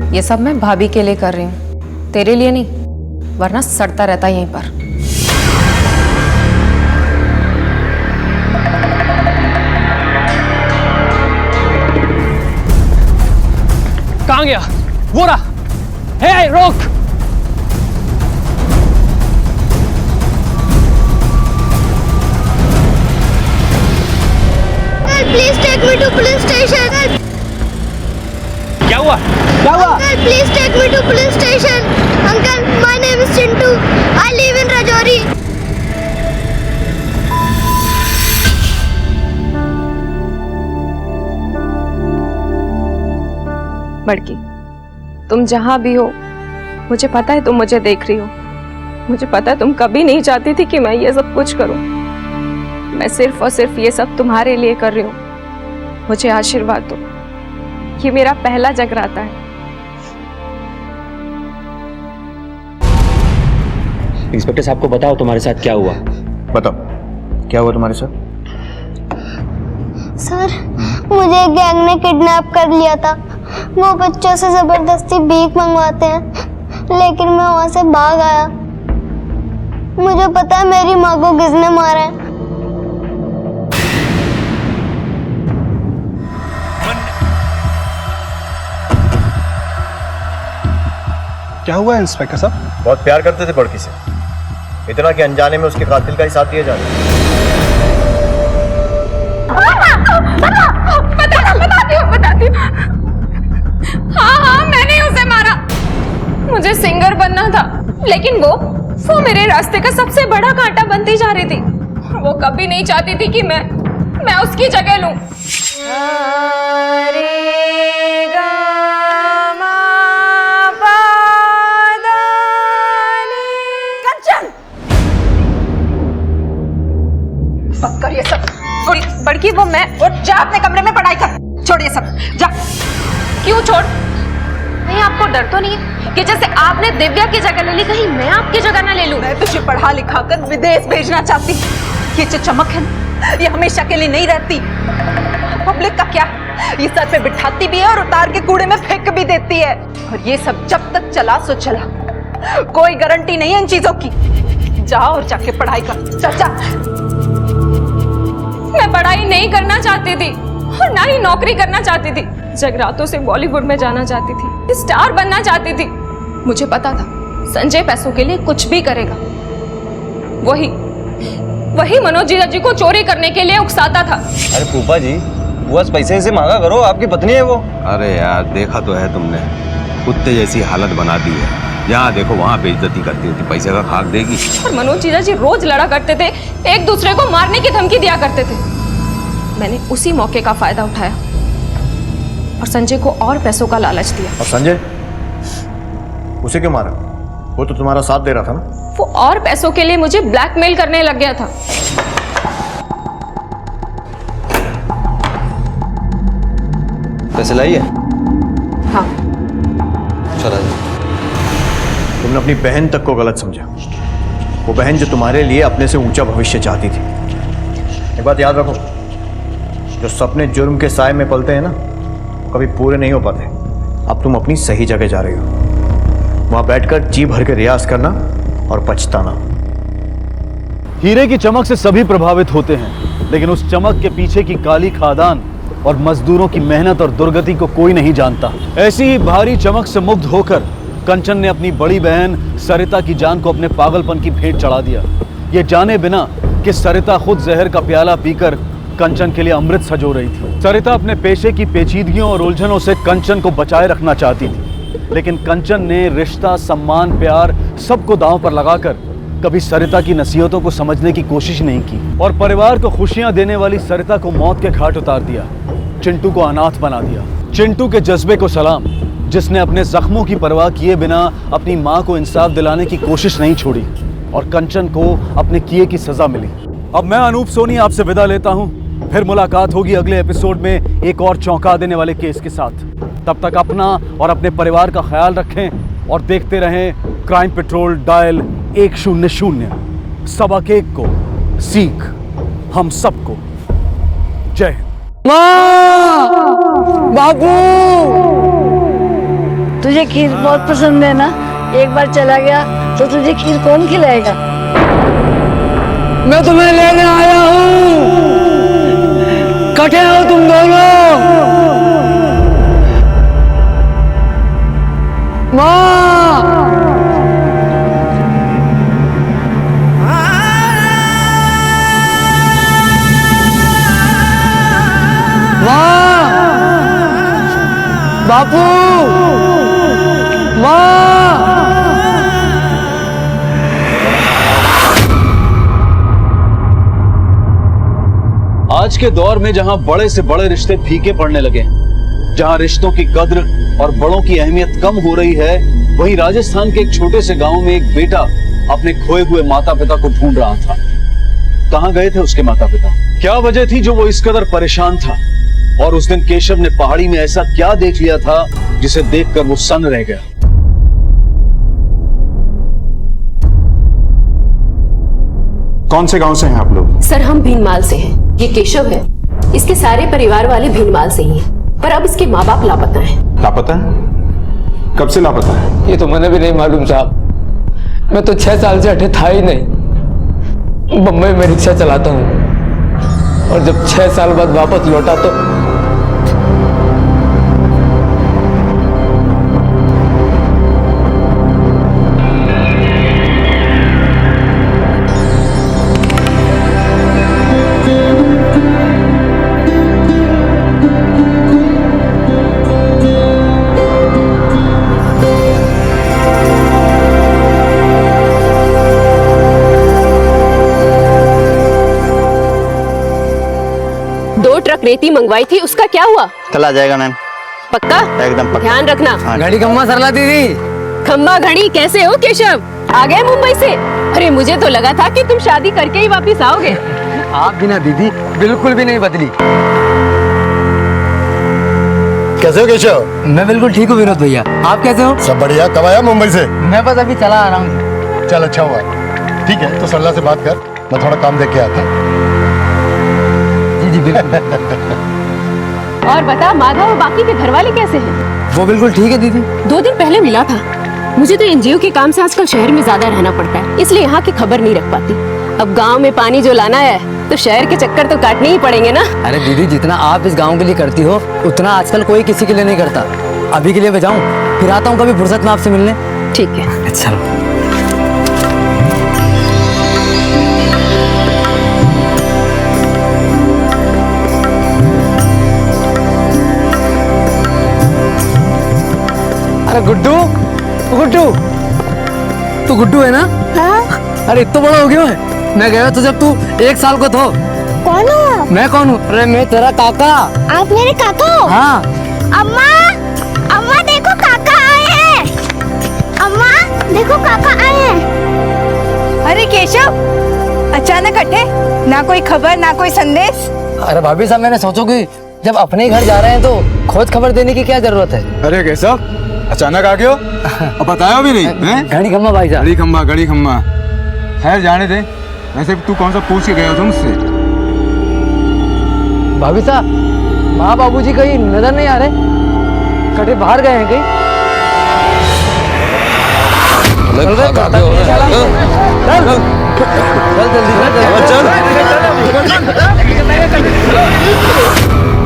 ये सब मैं भाभी के लिए कर रही हूँ, तेरे लिए नहीं, वरना सड़ता रहता यहीं पर। कहाँ गया? वो रहा। हे रोक! Please take me to police station. क्या हुआ? क्या हुआ? Uncle, please take me to police station. Uncle, my name is Chintu. I live in Rajouri. बड़की, तुम जहाँ भी हो, मुझे पता है तुम मुझे देख रही हो। मुझे पता है तुम कभी नहीं चाहती थी कि मैं ये सब कुछ करूं। मैं सिर्फ और सिर्फ ये सब तुम्हारे लिए कर रही हूँ। मुझे आशीर्वाद दो, ये मेरा पहला जगराता है। इंस्पेक्टर साहब को बताओ तुम्हारे साथ क्या हुआ। बताओ क्या हुआ तुम्हारे साथ? सर, मुझे एक गैंग ने किडनैप कर लिया था। वो बच्चों से जबरदस्ती भीख मंगवाते हैं, लेकिन मैं वहां से भाग आया। मुझे पता है मेरी माँ को किसने मारा है। क्या हुआ इंस्पेक्टर साहब? बहुत प्यार करते थे बड़की से, इतना कि अनजाने में उसके कातिल का ही साथ दिया जा रहा है। बताती हूँ। हाँ, मैंने उसे मारा। मुझे सिंगर बनना था, लेकिन वो मेरे रास्ते का सबसे बड़ा कांटा बनती जा रही थी। वो कभी नहीं चाहती थी कि मैं उसकी जगह लूं। कर ये सब। बड़की वो मैं और जा अपने कमरे में पढ़ाई कर। छोड़ ये सब, जा। क्यों छोड़? नहीं, आपको डर तो नहीं है कि जैसे आपने दिव्या की जगह ले ली, कहीं मैं आपकी जगह ना ले लूं? मैं तुझे पढ़ा लिखा कर विदेश भेजना चाहती। ये जो चमक है ना, ये हमेशा के लिए नहीं रहती। पब्लिक का क्या, ये सर पे बिठाती भी है और उतार के कूड़े में फेंक भी देती है। और ये सब जब तक चला सो चला, कोई गारंटी नहीं है इन चीजों की। जा और जाके पढ़ाई कर। चल जा। मैं पढ़ाई नहीं करना चाहती थी और ना ही नौकरी करना चाहती थी। जगरातों से बॉलीवुड में जाना चाहती थी, स्टार बनना चाहती थी। मुझे पता था संजय पैसों के लिए कुछ भी करेगा। वही मनोज जी को चोरी करने के लिए उकसाता था। अरे फूफा जी, बस पैसे से मांगा करो, आपकी पत्नी है वो। अरे यार, देखा तो है तुमने, कुत्ते जैसी हालत बना दी है। जहाँ देखो वहाँ बेइज्जती करती होती, पैसे का खाक देगी। और मनोज जी रोज लड़ा करते थे, एक दूसरे को मारने की धमकी दिया करते थे। मैंने उसी मौके का फायदा उठाया और संजय को और पैसों का लालच दिया। और संजय उसे क्यों मारा? वो तो तुम्हारा साथ दे रहा था ना। वो और पैसों के लिए मुझे ब्लैकमेल करने लग गया था। पैसे लाइए? हाँ। चला जाए। तुमने अपनी बहन तक को गलत समझा। वो बहन जो तुम्हारे लिए अपने से ऊंचा भविष्य चाहती थी। एक बात याद रखो, जो सपने जुर्म के साए में पलते हैं ना, कभी पूरे नहीं हो पाते। अब तुम अपनी सही जगह जा रही हो, वहां बैठकर जी भर के रियाज करना और पछताना। हीरे की चमक से सभी प्रभावित होते हैं, लेकिन उस चमक के पीछे की काली खादान और मजदूरों की मेहनत और दुर्गति को कोई नहीं जानता। ऐसी ही भारी चमक से मुग्ध होकर कंचन ने अपनी बड़ी बहन सरिता की जान को अपने पागलपन की भेंट चढ़ा दिया, ये जाने बिना कि सरिता खुद जहर का प्याला पीकर कंचन के लिए अमृत सजो रही थी। सरिता अपने पेशे की पेचीदगियों और उलझनों से कंचन को बचाए रखना चाहती थी, लेकिन कंचन ने रिश्ता, सम्मान, प्यार सबको दांव पर लगाकर कभी सरिता की नसीहतों को समझने की कोशिश नहीं की और परिवार को खुशियां देने वाली सरिता को मौत के घाट उतार दिया। चिंटू को अनाथ बना दिया। चिंटू के जज्बे को सलाम, जिसने अपने जख्मों की परवाह किए बिना अपनी माँ को इंसाफ दिलाने की कोशिश नहीं छोड़ी और कंचन को अपने किए की सजा मिली। अब मैं अनूप सोनी आपसे विदा लेता हूँ। फिर मुलाकात होगी अगले एपिसोड में एक और चौंका देने वाले केस के साथ। तब तक अपना और अपने परिवार का ख्याल रखें और देखते रहें क्राइम पेट्रोल डायल 100। सबक एक को सीख हम सबको। जय हिंद। बाबू, तुझे खीर बहुत पसंद है ना? एक बार चला गया तो तुझे खीर कौन खिलाएगा? मैं तुम्हें लेने आया हूँ। कटे हो तुम दोनों? माँ, बापू, माँ। आज के दौर में जहां बड़े से बड़े रिश्ते फीके पड़ने लगे, जहां रिश्तों की कद्र और बड़ों की अहमियत कम हो रही है, वहीं राजस्थान के एक छोटे से गांव में एक बेटा अपने खोए हुए माता पिता को ढूंढ रहा था। कहां गए थे उसके माता पिता? क्या वजह थी जो वो इस कदर परेशान था? और उस दिन केशव ने पहाड़ी में ऐसा क्या देख लिया था जिसे देखकर वो सन्न रह गया? कौन से गांव से हैं आप लोग? सर, हम भीनमाल से हैं। ये केशव है, इसके सारे परिवार वाले भीनमाल से ही हैं, पर अब इसके माँ बाप लापता हैं। लापता है? कब से लापता है? ये तो मुझे भी नहीं मालूम साहब। मैं तो 6 साल से हटे था ही नहीं। बम्बई में रिक्शा चलाता हूँ और जब 6 साल बाद वापस लौटा तो रेती मंगवाई थी, उसका क्या हुआ? कल आ जाएगा मैम। पक्का? एकदम पक्का। ध्यान रखना। घड़ी खम्मा सरला दीदी। खम्मा घड़ी कैसे हो केशव? आ गए मुंबई से? अरे मुझे तो लगा था कि तुम शादी करके ही वापस आओगे। आप भी ना दीदी, बिल्कुल भी नहीं बदली। कैसे हो केशव? मैं बिल्कुल ठीक हूँ विनोद भैया, आप कैसे हो? सब बढ़िया। कब आया मुंबई से? मैं बस अभी चला आ रहा हूँ। चल अच्छा हुआ। ठीक है, तो सरला से बात कर, मैं थोड़ा काम देख के आता। जी बिल्कुल। और बता माधव और बाकी के घर वाले कैसे हैं? वो बिल्कुल ठीक है दीदी। 2 दिन पहले मिला था। मुझे तो एनजीओ के काम से आजकल शहर में ज्यादा रहना पड़ता है, इसलिए यहाँ की खबर नहीं रख पाती। अब गांव में पानी जो लाना है तो शहर के चक्कर तो काटने ही पड़ेंगे ना। अरे दीदी, जितना आप इस गाँव के लिए करती हो उतना आजकल कोई किसी के लिए नहीं करता। अभी के लिए मैं जाऊँ, फिर आता हूँ कभी फुर्सत में आपसे मिलने। ठीक है। अच्छा। गुड्डू, गुड्डू, तू गुड्डू है ना? हाँ? अरे इतना बड़ा हो गया है। मैं गया तो जब तू 1 साल को तो। कौन हो? मैं कौन हूँ? अरे मैं तेरा काका। आप मेरे काका हो? हाँ। अम्मा, अम्मा देखो काका आए हैं। अम्मा देखो काका आए हैं। अरे केशव, अचानक हटे, ना कोई खबर ना कोई संदेश। अरे भाभी साहब, मैंने सोचा कि जब अपने घर जा रहे हैं तो खोज खबर देने की क्या जरूरत है? अरे केशव, अचानक आ गए हो? अब बताया भी नहीं हैं? घड़ी खम्मा भाई साहब। घड़ी खम्मा। खैर जाने दे। वैसे तू कौन सा पूछ के गया था मुझसे? भाभी साहब, माँ बाबूजी कहीं नजर नहीं आ रहे? कटे बाहर गए हैं कहीं?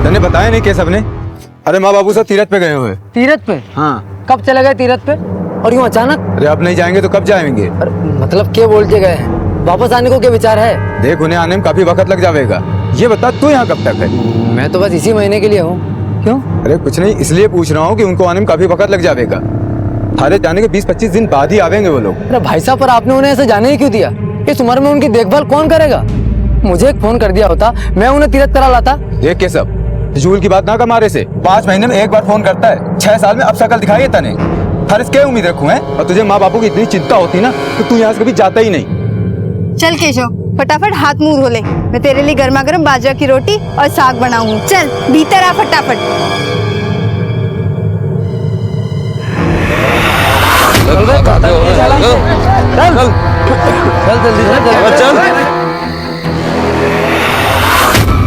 तूने बताया नहीं केशव ने? अरे माँ बाबू सब तीरथ पे गए हुए। तीरथ पे? हाँ। कब चले गए तीरथ पे? और यूँ अचानक? अरे अब नहीं जाएंगे तो कब जाएंगे? मतलब क्या बोल के गए हैं? वापस आने को क्या विचार है? देख, उन्हें आने में काफी वक्त लग जाएगा। ये बता, तू यहाँ कब तक है? मैं तो बस इसी महीने के लिए हूँ। क्यों? अरे कुछ नहीं, इसलिए पूछ रहा हूँ कि उनको आने में काफी वक्त लग जाएगा। थारे जाने के 20-25 दिन बाद ही आवेंगे वो लोग। अरे भाई साहब, पर आपने उन्हें ऐसे जाने ही क्यों दिया? इस उम्र में उनकी देखभाल कौन करेगा? मुझे एक फोन कर दिया होता, मैं उन्हें तीरथ करा लाता। देख केशव, झूल की बात ना कमारे से 5 महीने में एक बार फोन करता है, 6 साल में अब शकल दिखाई है तने। हर इसके उम्मीद रखूं है, और तुझे माँ बापू की इतनी चिंता होती ना तो तू यहाँ से कभी जाता ही नहीं। चल केशव, फटाफट हाथ मुंह धो ले, मैं तेरे लिए गर्मा गर्म बाजरा की रोटी और साग बनाऊंगी। चल भीतर आ फटाफट। चल।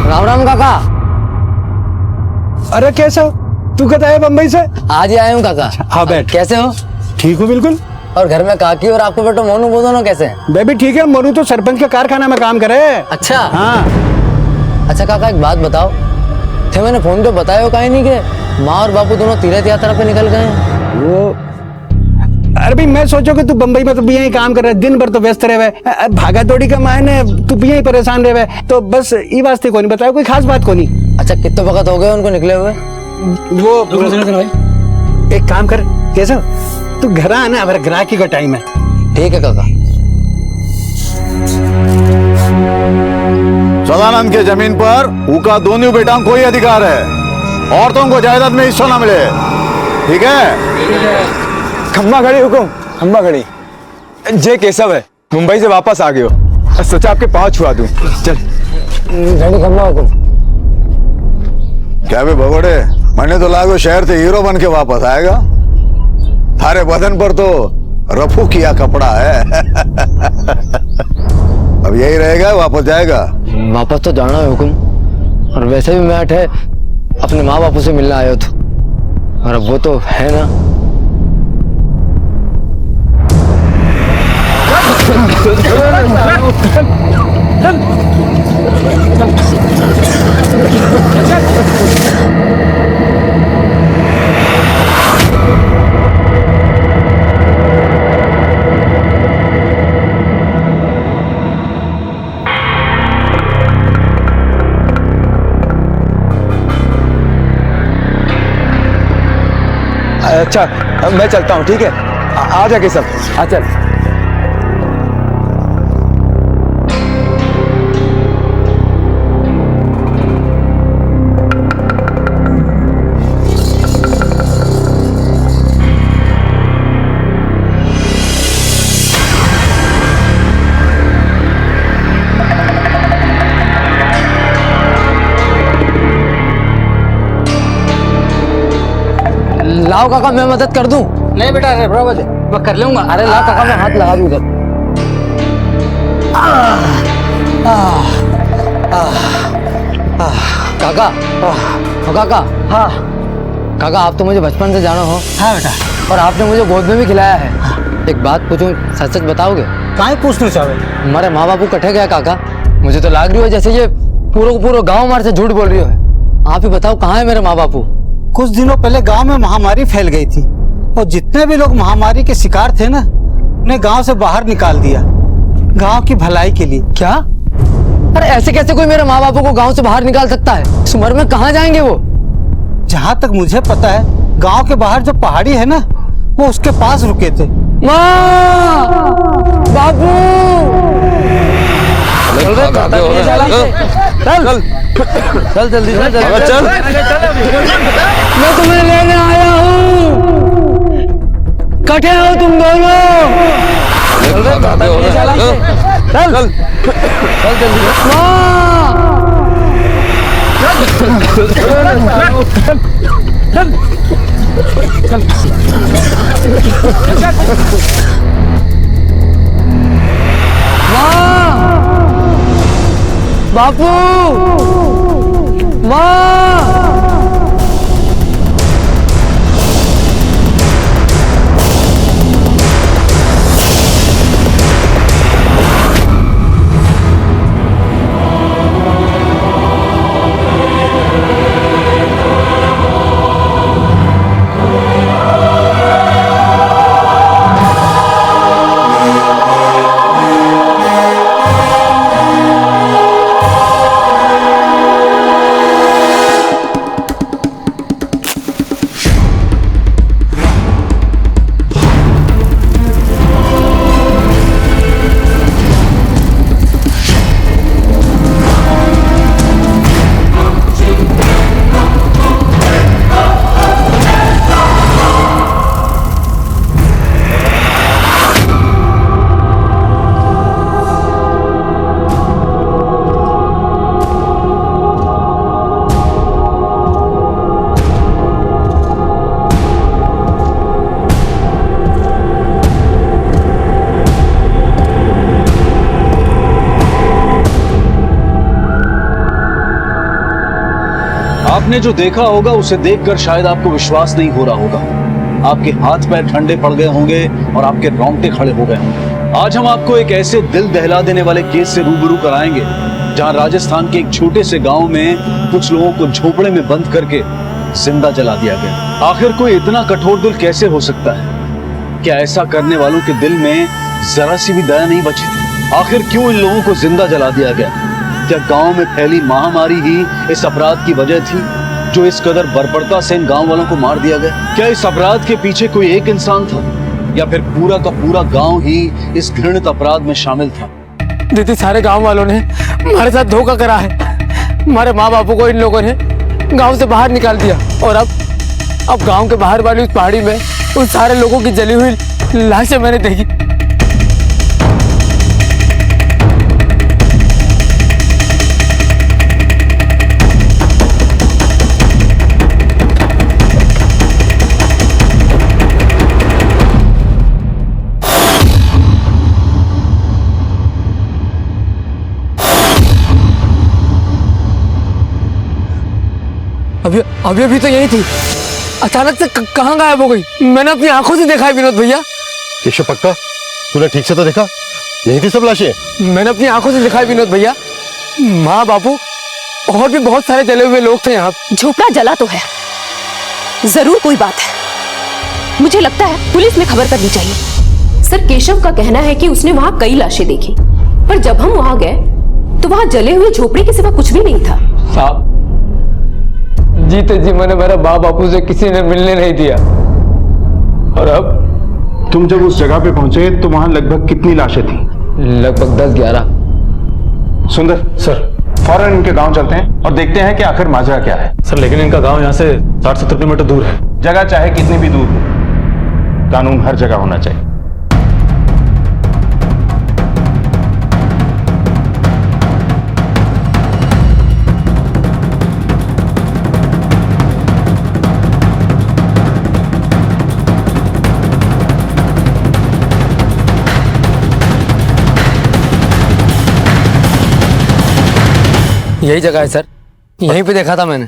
राम राम काका। अरे कैसा तू कब आया बम्बई से? आज ही आया हूँ काका। हाँ बैठ। कैसे हो? ठीक हूँ बिल्कुल। और घर में काकी और आपको बेटो मोनू वो दोनों कैसे हैं? मैं भी ठीक है। मोनू तो सरपंच के कारखाना में काम करे। अच्छा हाँ। अच्छा काका एक बात बताओ, थे मैंने फोन पे बताया हो कहीं नहीं कि माँ और बापू दोनों तीर्थ यात्रा पे निकल गए हैं? वो अरे भाई मैं सोचो कि तू बम्बई में तो भी यही काम कर रहा है, दिन भर तो व्यस्त रहे हुए, भागा दौड़ी का मायने तू भी यही परेशान रहे हुए, तो बस ये वास्ते को नहीं बताया, कोई खास बात को नहीं। अच्छा कितने वक्त हो गए उनको निकले हुए? वो एक काम कर कैसा, तू घर आना, हमारे ग्राहकी का टाइम है। ठीक है काका। सदानंद के जमीन पर उनका दोनों बेटा कोई अधिकार है, औरतों को जायदाद में हिस्सा ना मिले। ठीक है? खम्बा खड़ी हुकुम, खम्बा खड़ी। जे केशव है, मुंबई से वापस आ गए हो, सोचा आपके पाँव छुआ दूं। चल खम्बा हुकुम। क्या बे भगोड़े, मैंने तो लागो शहर से हीरो बन के वापस आएगा। थारे बदन पर तो रफू किया कपड़ा है। अब यही रहेगा, वापस जाएगा? वापस तो जाना है हुकुम, और वैसे भी मैं अठे अपने माँ बापू से मिलने आया था, और अब वो तो है ना। अच्छा मैं चलता हूँ, ठीक है? आ जा केशव, आ चल। लाओ काका मैं मदद कर दूं। नहीं बेटा, अरे बराबर है, मैं कर लूंगा। अरे ला काका मैं हाथ लगा दूं इधर। काका काका। हाँ काका, आप तो मुझे बचपन से जाना हो। हाँ बेटा। और आपने मुझे गोद में भी खिलाया है। एक बात पूछूं, सच सच बताओगे? काहे पूछना चाहे? हमारे माँ बापू कटे गया काका, मुझे तो लग रही हो जैसे ये पूरा गाँव हमारे से झूठ बोल रही हो। आप ही बताओ कहाँ है मेरे माँ बापू? कुछ दिनों पहले गांव में महामारी फैल गई थी, और जितने भी लोग महामारी के शिकार थे ना, उन्हें गांव से बाहर निकाल दिया, गांव की भलाई के लिए। क्या? अरे ऐसे कैसे कोई मेरे माँ बापू को गांव से बाहर निकाल सकता है? इस उम्र में कहाँ जाएंगे वो? जहाँ तक मुझे पता है, गांव के बाहर जो पहाड़ी है ना, वो उसके पास रुके थे। माँ, बाबू, चल जल्दी चल। मैं तुम्हें लेने आया हूँ, कटे हो तुम दोनों। चल जल्दी। माँ, बापू, माँ। आपने जो देखा होगा उसे देखकर शायद आपको विश्वास नहीं हो रहा होगा। आपके हाथ पैर ठंडे पड़ गए होंगे और आपके रोंगटे खड़े हो गए होंगे। आज हम आपको एक ऐसे दिल दहला देने वाले केस से रूबरू कराएंगे जहां राजस्थान के एक छोटे से गांव में कुछ लोगों को झोपड़े में बंद करके जिंदा जला दिया गया। आखिर कोई इतना कठोर दिल कैसे हो सकता है? क्या ऐसा करने वालों के दिल में जरा सी भी दया नहीं बची थी? आखिर क्यों इन लोगों को जिंदा जला दिया गया? क्या गांव में फैली महामारी ही इस अपराध की वजह थी जो इस कदर बर्बरता से इन गांव वालों को मार दिया गया? क्या इस अपराध के पीछे कोई एक इंसान था या फिर पूरा का पूरा गांव ही इस घृणित अपराध में शामिल था? दीदी, सारे गांव वालों ने हमारे साथ धोखा करा है। हमारे माँ बापू को इन लोगों ने गांव से बाहर निकाल दिया और अब गांव के बाहर वाली उस पहाड़ी में उन सारे लोगों की जली हुई लाशें मैंने देखी। अभी तो यही थी, अचानक से कहाँ गायब हो गई? मैंने अपनी आंखों से देखा है विनोद भैया। केशव, पक्का तूने ठीक से तो देखा? यही थी सब लाशें? मैंने अपनी आंखों से देखा है विनोद भैया। माँ बापू और भी बहुत सारे जले हुए लोग थे यहाँ। झोपड़ा जला तो है, जरूर कोई बात है। मुझे लगता है पुलिस में खबर करनी चाहिए। सर, केशव का कहना है कि उसने वहाँ कई लाशें देखी, पर जब हम वहाँ गए तो वहाँ जले हुए झोपड़े के सिवा कुछ भी नहीं था। साहब, जीते जी मैंने मेरा माँ बापू से किसी ने मिलने नहीं दिया। और अब तुम जब उस जगह पे पहुंचे तो वहां लगभग कितनी लाशें थी? लगभग 10-11। सुंदर सर, फौरन इनके गांव चलते हैं और देखते हैं कि आखिर माजरा क्या है। सर, लेकिन इनका गांव यहाँ से 60-70 किलोमीटर दूर है। जगह चाहे कितनी भी दूर हो, कानून हर जगह होना चाहिए। यही जगह है सर, यहीं पे देखा था मैंने।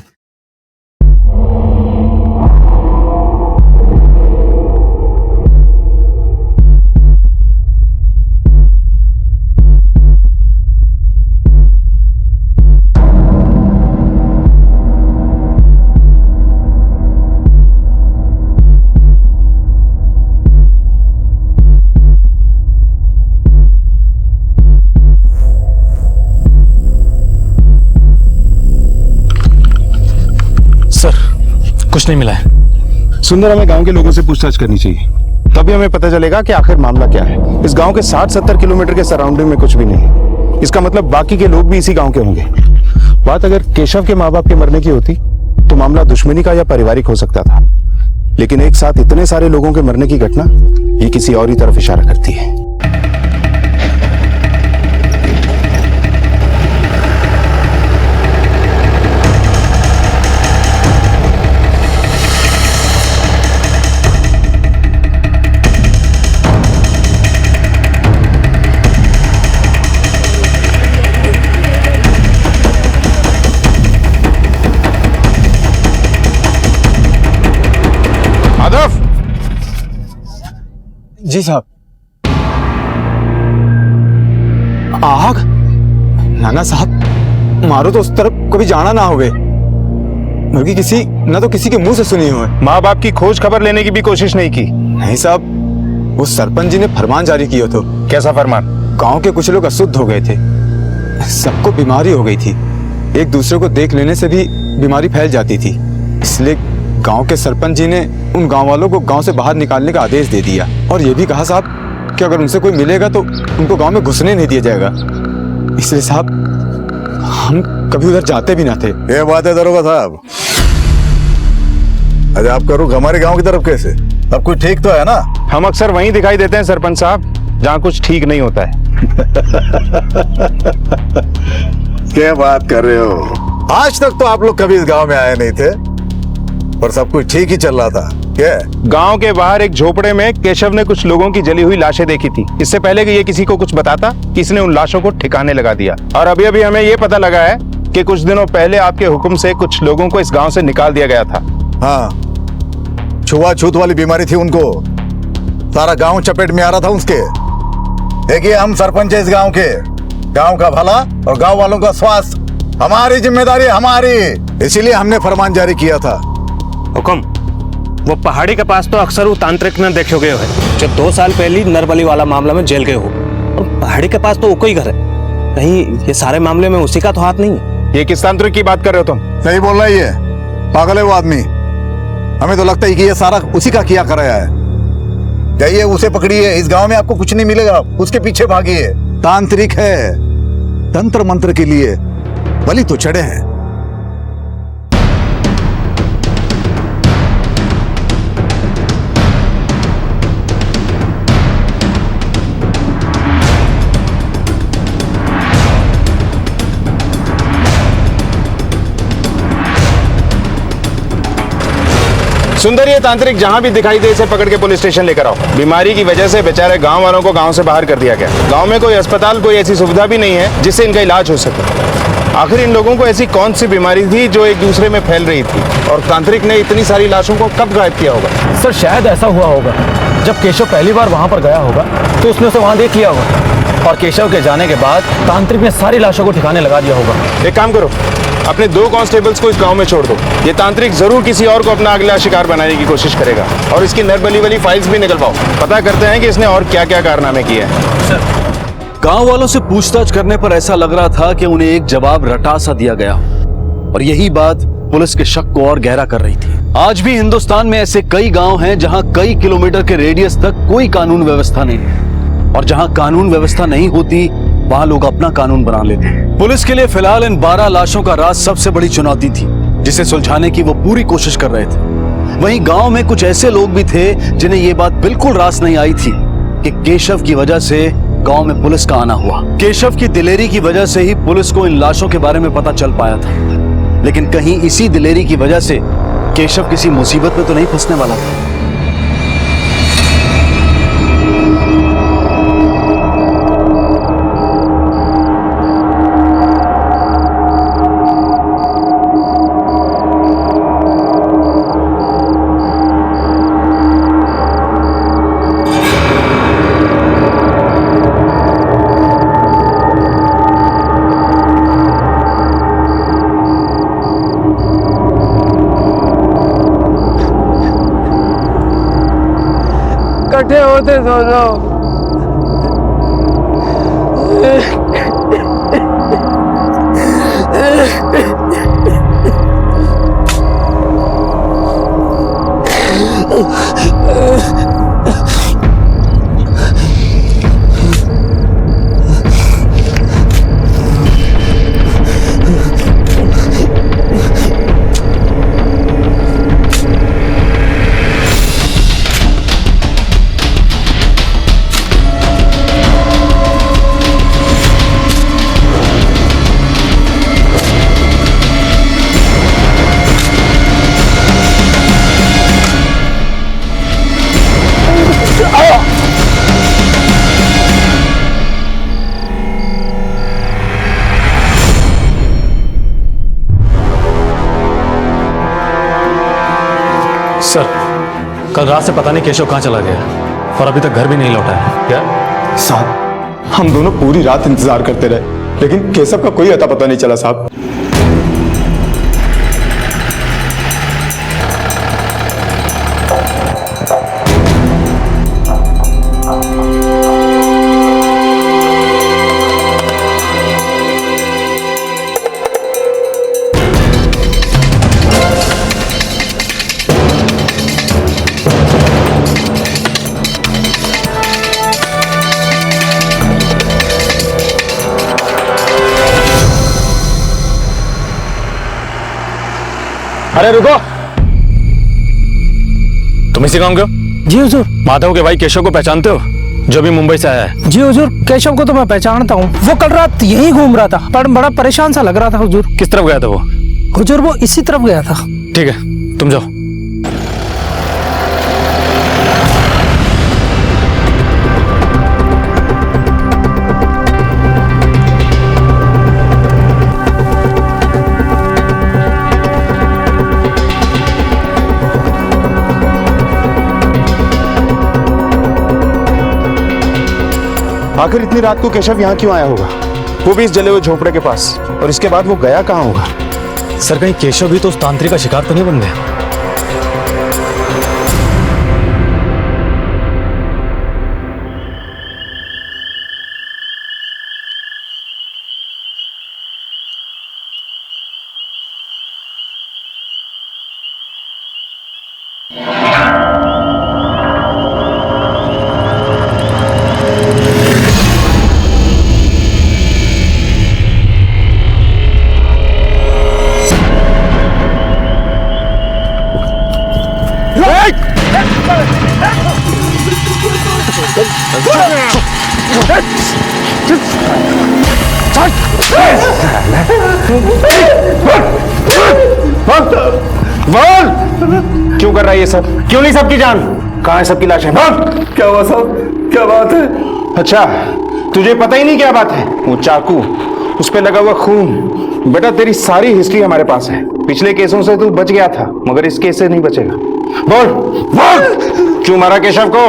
कुछ नहीं मिला है। सुंदर, हमें गांव के लोगों से पूछताछ करनी चाहिए, तभी हमें पता चलेगा कि आखिर मामला क्या है। इस गांव के 60-70 किलोमीटर के सराउंडिंग में कुछ भी नहीं। इसका मतलब बाकी के लोग भी इसी गांव के होंगे। बात अगर केशव के माँ बाप के मरने की होती तो मामला दुश्मनी का या पारिवारिक हो सकता था, लेकिन एक साथ इतने सारे लोगों के मरने की घटना ये किसी और ही तरफ इशारा करती है। जी साहब। आग? नाना साहब, मारो तो उस तरफ कभी जाना ना होवे, बल्कि किसी ना तो किसी के मुंह से सुनी हो। माँ बाप की खोज खबर लेने की भी कोशिश नहीं की? नहीं साहब, वो सरपंच जी ने फरमान जारी किया था। कैसा फरमान? गांव के कुछ लोग अशुद्ध हो गए थे, सबको बीमारी हो गई थी, एक दूसरे को देख लेने से भी बीमारी फैल जाती थी। इसलिए गांव के सरपंच जी ने उन गांव वालों को गांव से बाहर निकालने का आदेश दे दिया और ये भी कहा साहब कि अगर उनसे कोई मिलेगा तो उनको गांव में घुसने नहीं दिया जाएगा। इसलिए साहब हम कभी उधर जाते भी ना थे। ये बात है दरोगा साहब। अरे आप करो हमारे गांव की तरफ कैसे? अब कुछ ठीक तो है ना? हम अक्सर वहीं दिखाई देते हैं सरपंच साहब जहाँ कुछ ठीक नहीं होता है। क्या बात कर रहे हो? आज तक तो आप लोग कभी इस गांव में आए नहीं थे और सब कुछ ठीक ही चल रहा था। क्या? गांव के बाहर एक झोपड़े में केशव ने कुछ लोगों की जली हुई लाशें देखी थी। इससे पहले कि ये किसी को कुछ बताता, किसने उन लाशों को ठिकाने लगा दिया। और अभी अभी हमें ये पता लगा है कि कुछ दिनों पहले आपके हुक्म से कुछ लोगों को इस गांव से निकाल दिया गया था। हाँ, छुआछूत वाली बीमारी थी उनको, सारा गांव चपेट में आ रहा था उसके। देखिए, हम सरपंच है इस गांव के, गांव का भला और गांव वालों का स्वास्थ्य हमारी जिम्मेदारी, हमारी, इसीलिए हमने फरमान जारी किया था। हुक्म, वो पहाड़ी के पास तो अक्सर वो तांत्रिक ने देखोगे है जो 2 साल पहले नरबली वाला मामला में जेल गए हो, और पहाड़ी के पास तो वो कोई घर है, कहीं ये सारे मामले में उसी का तो हाथ नहीं है? ये किस तांत्रिक की बात कर रहे हो तुम? सही बोल रहा है, पागल है वो आदमी। हमें तो लगता है कि ये सारा उसी का किया कराया है। जाइए उसे पकड़िए, इस गांव में आपको कुछ नहीं मिलेगा, उसके पीछे भागिए। तांत्रिक है, तंत्र मंत्र के लिए बलि तो चढ़े हैं। सुंदर, ये तांत्रिक जहां भी दिखाई दे इसे पकड़ के पुलिस स्टेशन लेकर आओ। बीमारी की वजह से बेचारे गांव वालों को गांव से बाहर कर दिया गया। गांव में कोई अस्पताल, कोई ऐसी सुविधा भी नहीं है जिससे इनका इलाज हो सके। आखिर इन लोगों को ऐसी कौन सी बीमारी थी जो एक दूसरे में फैल रही थी, और तांत्रिक ने इतनी सारी लाशों को कब गायब किया होगा? सर, शायद ऐसा हुआ होगा, जब केशव पहली बार वहां पर गया होगा तो उसने उसे वहां देख लिया होगा, और केशव के जाने के बाद तांत्रिक ने सारी लाशों को ठिकाने लगा दिया होगा। एक काम करो, अपने 2 कांस्टेबल्स को इस गांव में छोड़ दो। ये तांत्रिक जरूर किसी और को अपना अगला शिकार बनाने की कोशिश करेगा, और इसकी नरबली वाली फाइल्स भी निकलवाओ। पता करते हैं कि इसने और क्या क्या कारनामे किए हैं। गांव वालों से पूछताछ करने पर ऐसा लग रहा था कि उन्हें एक जवाब रटा सा दिया गया, और यही बात पुलिस के शक को और गहरा कर रही थी। आज भी हिंदुस्तान में ऐसे कई गांव हैं जहां कई किलोमीटर के रेडियस तक कोई कानून व्यवस्था नहीं है, और जहां कानून व्यवस्था नहीं होती वहां लोग अपना कानून बना लेते हैं। पुलिस के लिए फिलहाल इन 12 लाशों का राज सबसे बड़ी चुनौती थी, जिसे सुलझाने की वो पूरी कोशिश कर रहे थे। वहीं गांव में कुछ ऐसे लोग भी थे जिन्हें ये बात बिल्कुल रास नहीं आई थी कि केशव की वजह से गांव में पुलिस का आना हुआ। केशव की दिलेरी की वजह से ही पुलिस को इन लाशों के बारे में पता चल पाया था, लेकिन कहीं इसी दिलेरी की वजह से केशव किसी मुसीबत में तो नहीं फंसने वाला था। इकट्ठे होते दोनों। सर, कल रात से पता नहीं केशव कहाँ चला गया, और अभी तक घर भी नहीं लौटा है। क्या साहब, हम दोनों पूरी रात इंतजार करते रहे, लेकिन केशव का कोई अता पता नहीं चला साहब। अरे रुको, तुम इसी गांव के हो? जी हुजूर। माधव के भाई केशव को पहचानते हो, जो भी मुंबई से आया है? जी हुजूर, केशव को तो मैं पहचानता हूँ। वो कल रात यहीं घूम रहा था, पर बड़ा परेशान सा लग रहा था हुजूर। किस तरफ गया था वो? हुजूर, वो इसी तरफ गया था। ठीक है, तुम जाओ। आखिर इतनी रात को केशव यहाँ क्यों आया होगा, वो भी इस जले हुए झोपड़े के पास? और इसके बाद वो गया कहाँ होगा? सर कहीं केशव भी तो उस तांत्रिक का शिकार तो नहीं बन गया? क्यों कर रहा है ये सब? क्यों नहीं सबकी जान? कहाँ है सबकी लाशें? क्या हुआ साहब, क्या बात है? अच्छा, तुझे पता ही नहीं क्या बात है? वो चाकू, उस पे लगा हुआ खून। बेटा तेरी सारी हिस्ट्री हमारे पास है। पिछले केसों से तू बच गया था, मगर इस केस से नहीं बचेगा। बोल बोल, क्यों मारा केशव को?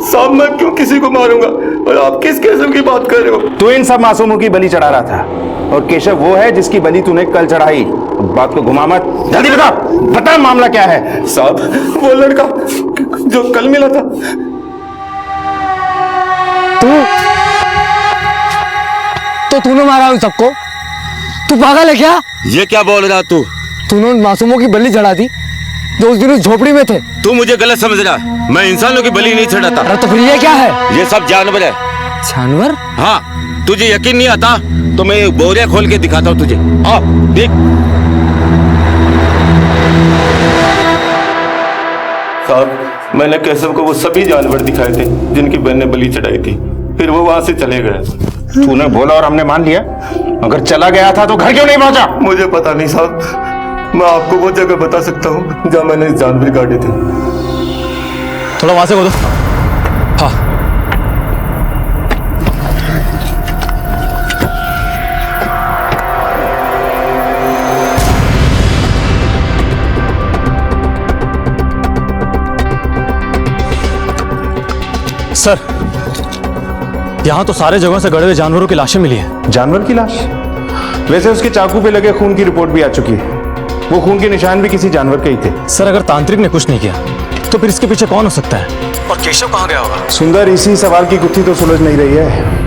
साहब मैं क्यों किसी को मारूंगा, और आप किस केशव की बात कर रहे हो? तू इन सब मासूमों की बलि चढ़ा रहा था, और केशव वो है जिसकी बलि तूने कल चढ़ाई। बात को घुमा मत, जल्दी बता, बता मामला क्या है? साहब वो लड़का जो कल मिला था। तो तूने मारा उन सबको? तू पागल है क्या? ये क्या बोल रहा तू? तूने उन मासूमों की बलि चढ़ा दी जो उस दिन उस झोपड़ी में थे। तू मुझे गलत समझ रहा, मैं इंसानों की बलि नहीं चढ़ाता। अरे तो फिर ये क्या है? ये सब जानवर है। जानवर? हाँ, तुझे यकीन नहीं आता तो मैं बोरिया खोल के दिखाता हूँ तुझे। आ देख। साहब मैंने केशव को वो सभी जानवर दिखाए थे जिनकी बहन ने बलि चढ़ाई थी, फिर वो वहां से चले गए। तूने बोला और हमने मान लिया। अगर चला गया था तो घर क्यों नहीं पहुंचा? मुझे पता नहीं साहब, मैं आपको वो जगह बता सकता हूँ जहाँ मैंने जानवर काटे थे। थोड़ा वहां से बोलो। हाँ सर, यहाँ तो सारे जगहों से गड़े हुए जानवरों की लाशें मिली हैं। जानवर की लाश? वैसे उसके चाकू पे लगे खून की रिपोर्ट भी आ चुकी है। वो खून के निशान भी किसी जानवर के ही थे। सर अगर तांत्रिक ने कुछ नहीं किया तो फिर इसके पीछे कौन हो सकता है? और केशव कहाँ गया होगा? सुंदर, इसी सवाल की गुत्थी तो सुलझ नहीं रही है।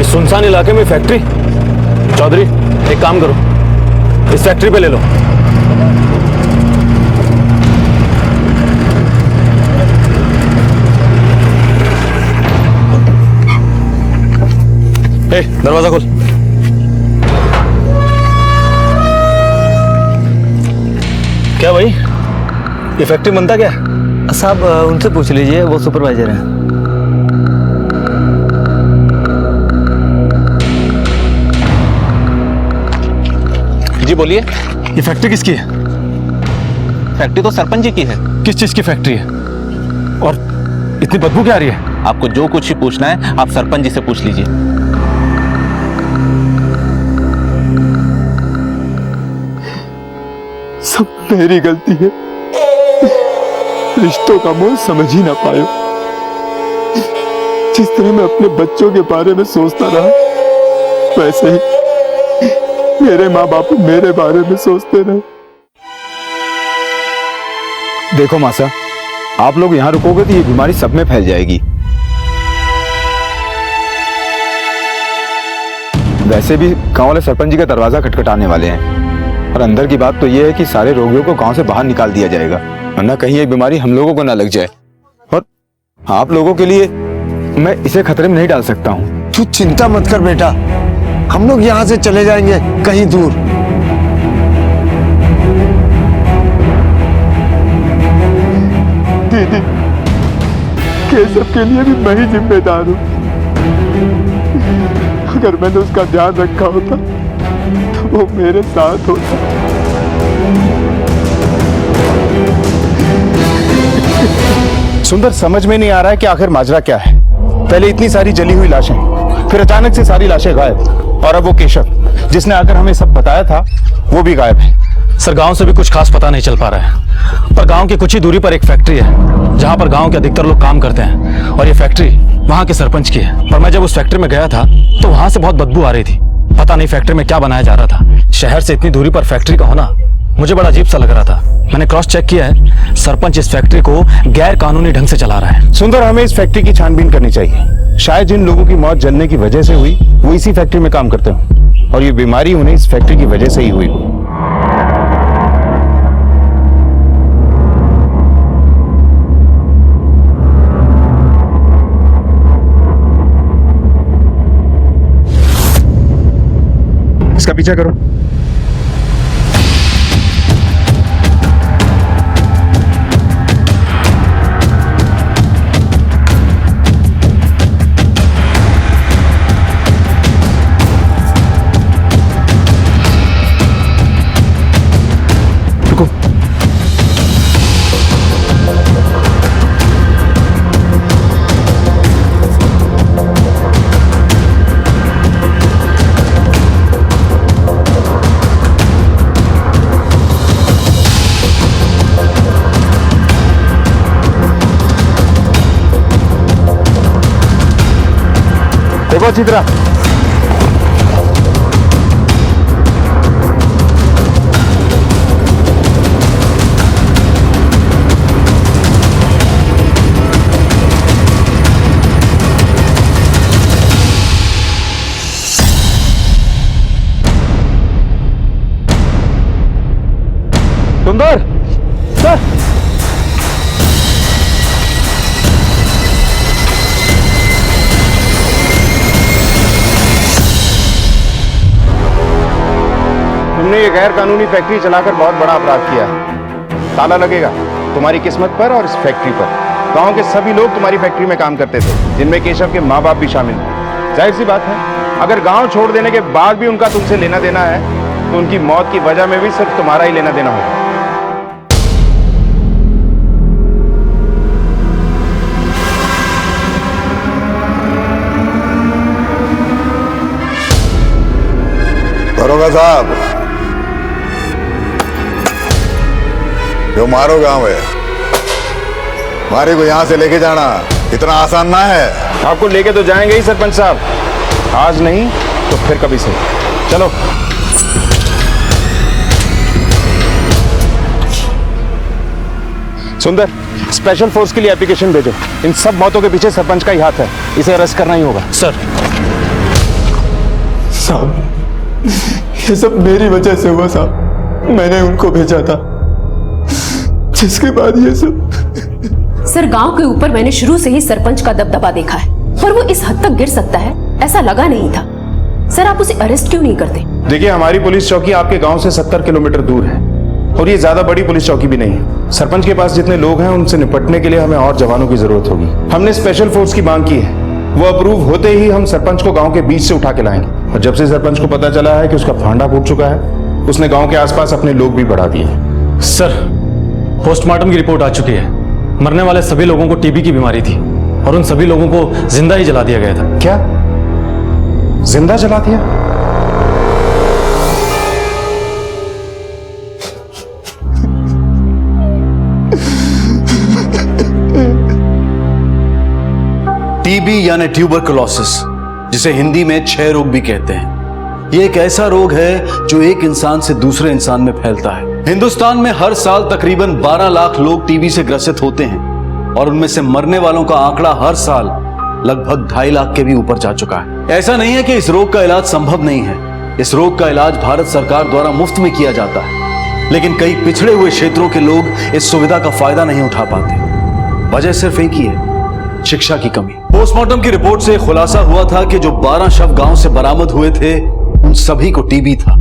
इस सुनसान इलाके में फैक्ट्री? चौधरी एक काम करो, इस फैक्ट्री पे ले लो। ए, दरवाजा खोल। क्या भाई, ये फैक्ट्री बनता क्या? साहब उनसे पूछ लीजिए, वो सुपरवाइजर हैं। जी बोलिए। ये फैक्ट्री किसकी है? फैक्ट्री तो सरपंच जी की है। किस चीज की फैक्ट्री है? और इतनी बदबू क्या आ रही है? आपको जो कुछ ही पूछना है आप सरपंच जी से पूछ लीजिए। सब मेरी गलती है, रिश्तों का मोह समझ ही ना पायो। जिस तरह मैं अपने बच्चों के बारे में सोचता रहा, वैसे ही मेरे माँ बाप मेरे बारे में सोचते रहे। देखो मासा, आप लोग यहाँ रुकोगे तो ये बीमारी सब में फैल जाएगी। वैसे भी गांव वाले सरपंच जी का दरवाजा खटखटाने वाले हैं, और अंदर की बात तो ये है कि सारे रोगियों को गांव से बाहर निकाल दिया जाएगा, वरना कहीं ये बीमारी हम लोगों को ना लग जाए। और आप लोगों के लिए मैं इसे खतरे में नहीं डाल सकता हूँ। तू चिंता मत कर बेटा, हम लोग यहाँ से चले जाएंगे कहीं दूर। दीदी, केशव के लिए भी मैं ही जिम्मेदार हूँ। अगर मैंने उसका ध्यान रखा होता तो वो मेरे साथ होता। सुंदर, समझ में नहीं आ रहा है कि आखिर माजरा क्या है। पहले इतनी सारी जली हुई लाशें, फिर अचानक से सारी लाशें गायब, और अब वो केशव जिसने आकर हमें सब बताया था वो भी गायब है। सर गांव से भी कुछ खास पता नहीं चल पा रहा है, पर गांव की कुछ ही दूरी पर एक फैक्ट्री है जहां पर गांव के अधिकतर लोग काम करते हैं, और ये फैक्ट्री वहां के सरपंच की है। पर मैं जब उस फैक्ट्री में गया था तो वहां से बहुत बदबू आ रही थी। पता नहीं फैक्ट्री में क्या बनाया जा रहा था। शहर से इतनी दूरी पर फैक्ट्री का होना मुझे बड़ा अजीब सा लग रहा था। मैंने क्रॉस चेक किया है, सरपंच इस फैक्ट्री को गैर कानूनी ढंग से चला रहा है। सुंदर, हमें इस फैक्ट्री की छानबीन करनी चाहिए। शायद जिन लोगों की मौत जलने की वजह से हुई वो इसी फैक्ट्री में काम करते हो, और ये बीमारी उन्हें इस फैक्ट्री की वजह से ही हुई हो। इसका पीछा करो। देखो अच्छी तरह। सुंदर सर, तुमने ये गैर कानूनी फैक्ट्री चलाकर बहुत बड़ा अपराध किया है। ताला लगेगा तुम्हारी किस्मत पर और इस फैक्ट्री पर। गांव के सभी लोग तुम्हारी फैक्ट्री में काम करते थे, जिनमें केशव के माँ बाप भी शामिल थे। जाहिर सी बात है, अगर गांव छोड़ देने के बाद भी उनका तुमसे लेना देना है तो उनकी मौत की वजह में भी सिर्फ तुम्हारा ही लेना देना होगा। दरोगा साहब, जो मारो गांव है, मारे को यहां से लेके जाना इतना आसान ना है। आपको लेके तो जाएंगे ही सरपंच साहब, आज नहीं तो फिर कभी से। चलो। सुंदर, स्पेशल फोर्स के लिए एप्लीकेशन भेजो। इन सब मौतों के पीछे सरपंच का ही हाथ है, इसे अरेस्ट करना ही होगा। सर साहब, ये सब मेरी वजह से हुआ साहब। मैंने उनको भेजा था, जिसके बाद ये सब। सर, गांव के ऊपर मैंने शुरू से ही सरपंच का दबदबा देखा है, पर वो इस हद तक गिर सकता है ऐसा लगा नहीं था। सर, आप उसे अरेस्ट क्यों नहीं करते? देखिए, हमारी पुलिस चौकी आपके गांव से 70 किलोमीटर दूर है, और ये ज्यादा बड़ी पुलिस चौकी भी नहीं है। सरपंच के पास जितने लोग हैं उनसे निपटने के लिए हमें और जवानों की जरूरत होगी। हमने स्पेशल फोर्स की मांग की है, वो अप्रूव होते ही हम सरपंच को गांव के बीच से उठा के लाएंगे। और जब से सरपंच को पता चला है कि उसका फांडा फूट चुका है, उसने गांव के आसपास अपने लोग भी बढ़ा दिए। सर, पोस्टमार्टम की रिपोर्ट आ चुकी है। मरने वाले सभी लोगों को टीबी की बीमारी थी, और उन सभी लोगों को जिंदा ही जला दिया गया था। क्या? जिंदा जला दिया? टीबी यानी ट्यूबरकुलोसिस, जिसे हिंदी में क्षय रोग भी कहते हैं। ये एक ऐसा रोग है जो एक इंसान से दूसरे इंसान में फैलता है। हिंदुस्तान में हर साल तकरीबन 12 लाख लोग टीबी से ग्रसित होते हैं, और उनमें से मरने वालों का आंकड़ा हर साल लगभग 2.5 लाख के भी ऊपर जा चुका है। ऐसा नहीं है कि इस रोग का इलाज संभव नहीं है। इस रोग का इलाज भारत सरकार द्वारा मुफ्त में किया जाता है, लेकिन कई पिछड़े हुए क्षेत्रों के लोग इस सुविधा का फायदा नहीं उठा पाते। वजह सिर्फ एक ही है, शिक्षा की कमी। पोस्टमार्टम की रिपोर्ट से खुलासा हुआ था कि जो 12 शव गांव से बरामद हुए थे, उन सभी को टीबी था,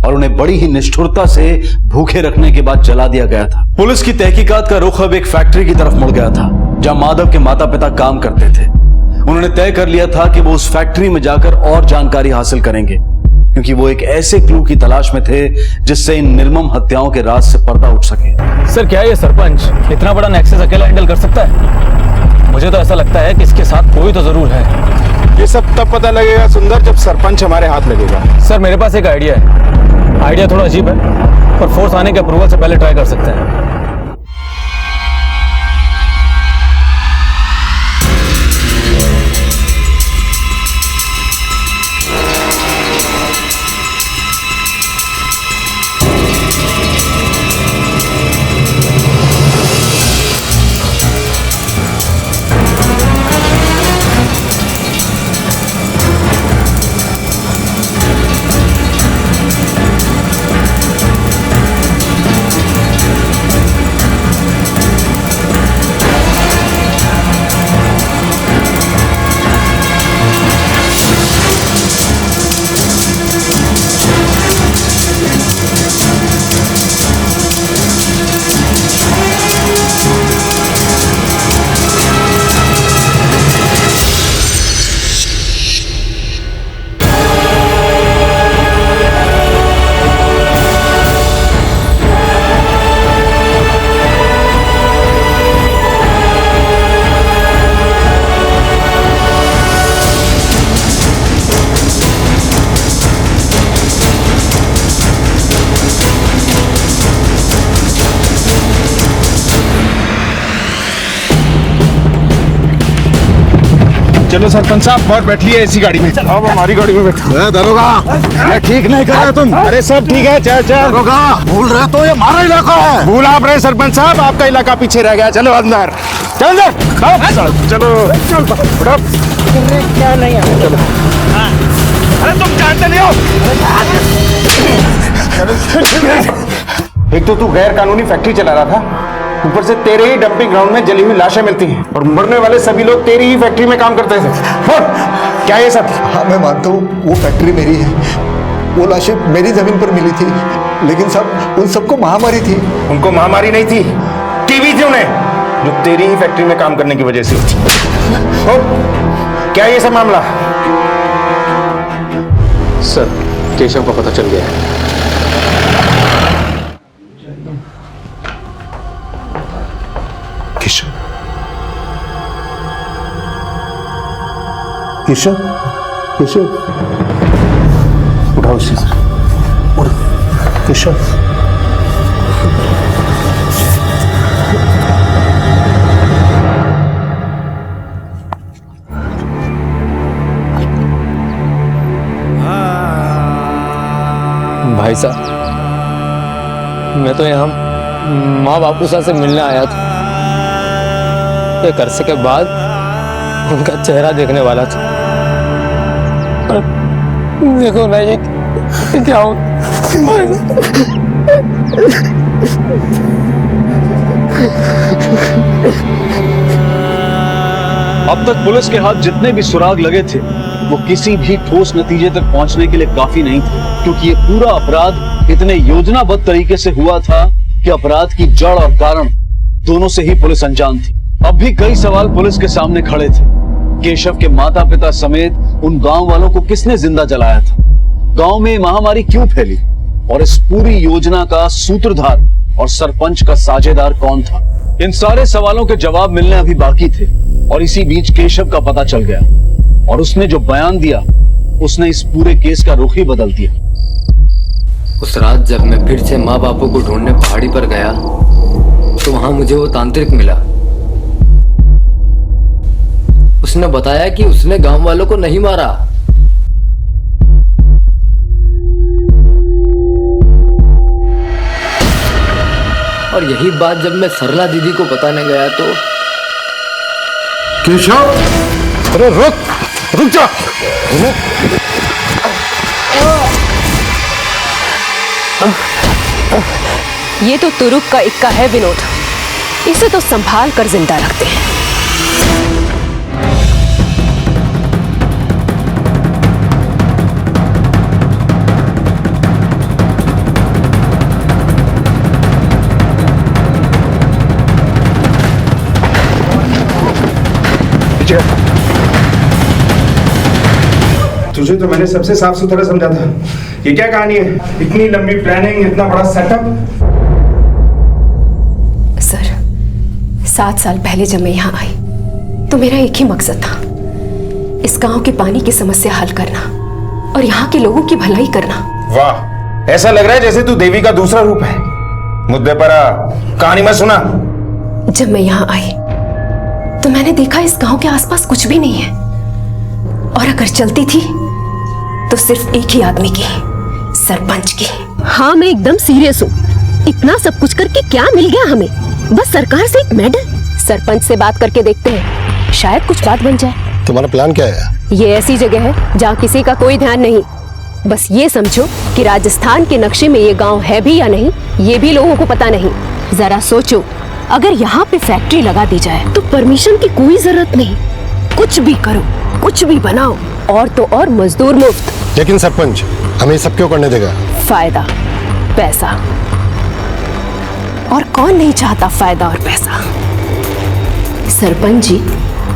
और उन्हें बड़ी ही निष्ठुरता से भूखे रखने के बाद जला दिया गया था। पुलिस की तहकीकात का रुख अब एक फैक्ट्री की तरफ मुड़ गया था, जहां माधव के माता पिता काम करते थे। उन्होंने तय कर लिया था कि वो उस फैक्ट्री में जाकर और जानकारी हासिल करेंगे, क्योंकि वो एक ऐसे क्लू की तलाश में थे जिससे इन निर्मम हत्याओं के राज से पर्दा उठ सके। सर, क्या ये सरपंच इतना बड़ा नेक्सस अकेला हैंडल कर सकता है? मुझे तो ऐसा लगता है कि इसके साथ कोई तो जरूर है। ये सब तब पता लगेगा सुंदर जब सरपंच हमारे हाथ लगेगा। सर मेरे पास एक आइडिया है। आइडिया थोड़ा अजीब है, पर फोर्स आने के अप्रूवल से पहले ट्राई कर सकते हैं। चलो सरपंच साहब और बैठिए इसी गाड़ी में। अब हमारी गाड़ी में बैठो। दरोगा ठीक नहीं कर रहे तुम। अरे सब ठीक है, चल चल। दरोगा भूल रहे तो ये हमारा इलाका है। भूल आप रहे सरपंच साहब, आपका इलाका पीछे रह गया। चलो अंदर, चल अंदर, चलो चलो। क्या नहीं है, चलो। अरे तुम जानते नहीं हो। एक तो तू गैर कानूनी फैक्ट्री चला रहा था, ऊपर से तेरे ही डंपिंग ग्राउंड में जली हुई लाशें मिलती हैं और मरने वाले सभी लोग तेरी ही फैक्ट्री में काम करते थे। क्या ये सब? हाँ मैं मानता हूँ वो फैक्ट्री मेरी है, वो लाशें मेरी जमीन पर मिली थी, लेकिन सब उन सबको महामारी थी। उनको महामारी नहीं थी, टीबी थी उन्हें, जो तेरी ही फैक्ट्री में काम करने की वजह से थी। क्या ये सब मामला? सर केशव का पता चल गया है। केशव केशव केशव उठाओ इसे सर, केशव भाई साहब मैं तो यहाँ माँ बापू से मिलने आया था, एक अरसे के बाद उनका चेहरा देखने वाला था। पर देखो ना ये क्या हो। अब तक पुलिस के हाथ जितने भी सुराग लगे थे वो किसी भी ठोस नतीजे तक पहुंचने के लिए काफी नहीं थे, क्योंकि ये पूरा अपराध इतने योजनाबद्ध तरीके से हुआ था कि अपराध की जड़ और कारण दोनों से ही पुलिस अनजान थी। अब भी कई सवाल पुलिस के सामने खड़े थे। केशव के माता पिता समेत उन गांव वालों को किसने जिंदा जलाया था? गांव में महामारी क्यों फैली? और इस पूरी योजना का सूत्रधार और सरपंच का साझेदार कौन था? इन सारे सवालों के जवाब मिलने अभी बाकी थे और इसी बीच केशव का पता चल गया और उसने जो बयान दिया उसने इस पूरे केस का रुख ही बदल दिया। उस रात जब मैं फिर से माँ बापू को ढूंढने पहाड़ी पर गया तो वहां मुझे वो तांत्रिक मिला। उसने बताया कि उसने गांव वालों को नहीं मारा, और यही बात जब मैं सरला दीदी को बताने गया तो केशव, अरे रुक जा। ये तो तुरुप का इक्का है विनोद, इसे तो संभाल कर जिंदा रखते हैं। तुझे तो मैंने सबसे साफ सुथरा समझा था। ये क्या कहानी है? इतनी लंबी प्लानिंग, इतना बड़ा सेटअप। सर 7 साल पहले जब मैं यहाँ आई तो मेरा एक ही मकसद था, इस गांव के पानी की समस्या हल करना और यहाँ के लोगों की भलाई करना। वाह, ऐसा लग रहा है जैसे तू देवी का दूसरा रूप है। मुद्दे पर आ, कहानी मत सुना। जब मैं यहाँ आई तो मैंने देखा इस गांव के आसपास कुछ भी नहीं है, और अगर चलती थी तो सिर्फ एक ही आदमी की, सरपंच की। हाँ, मैं एकदम सीरियस हूँ। इतना सब कुछ करके क्या मिल गया हमें? बस सरकार से एक मेडल। सरपंच से बात करके देखते हैं, शायद कुछ बात बन जाए। तुम्हारा प्लान क्या है? ये ऐसी जगह है जहाँ किसी का कोई ध्यान नहीं। बस ये समझो कि राजस्थान के नक्शे में ये गांव है भी या नहीं, ये भी लोगों को पता नहीं। जरा सोचो, अगर यहाँ पे फैक्ट्री लगा दी जाए तो परमिशन की कोई जरूरत नहीं, कुछ भी करो, कुछ भी बनाओ, और तो और मजदूर मुफ्त। लेकिन सरपंच हमें ये सब क्यों करने देगा? फायदा, पैसा, और कौन नहीं चाहता फायदा और पैसा। सरपंच जी,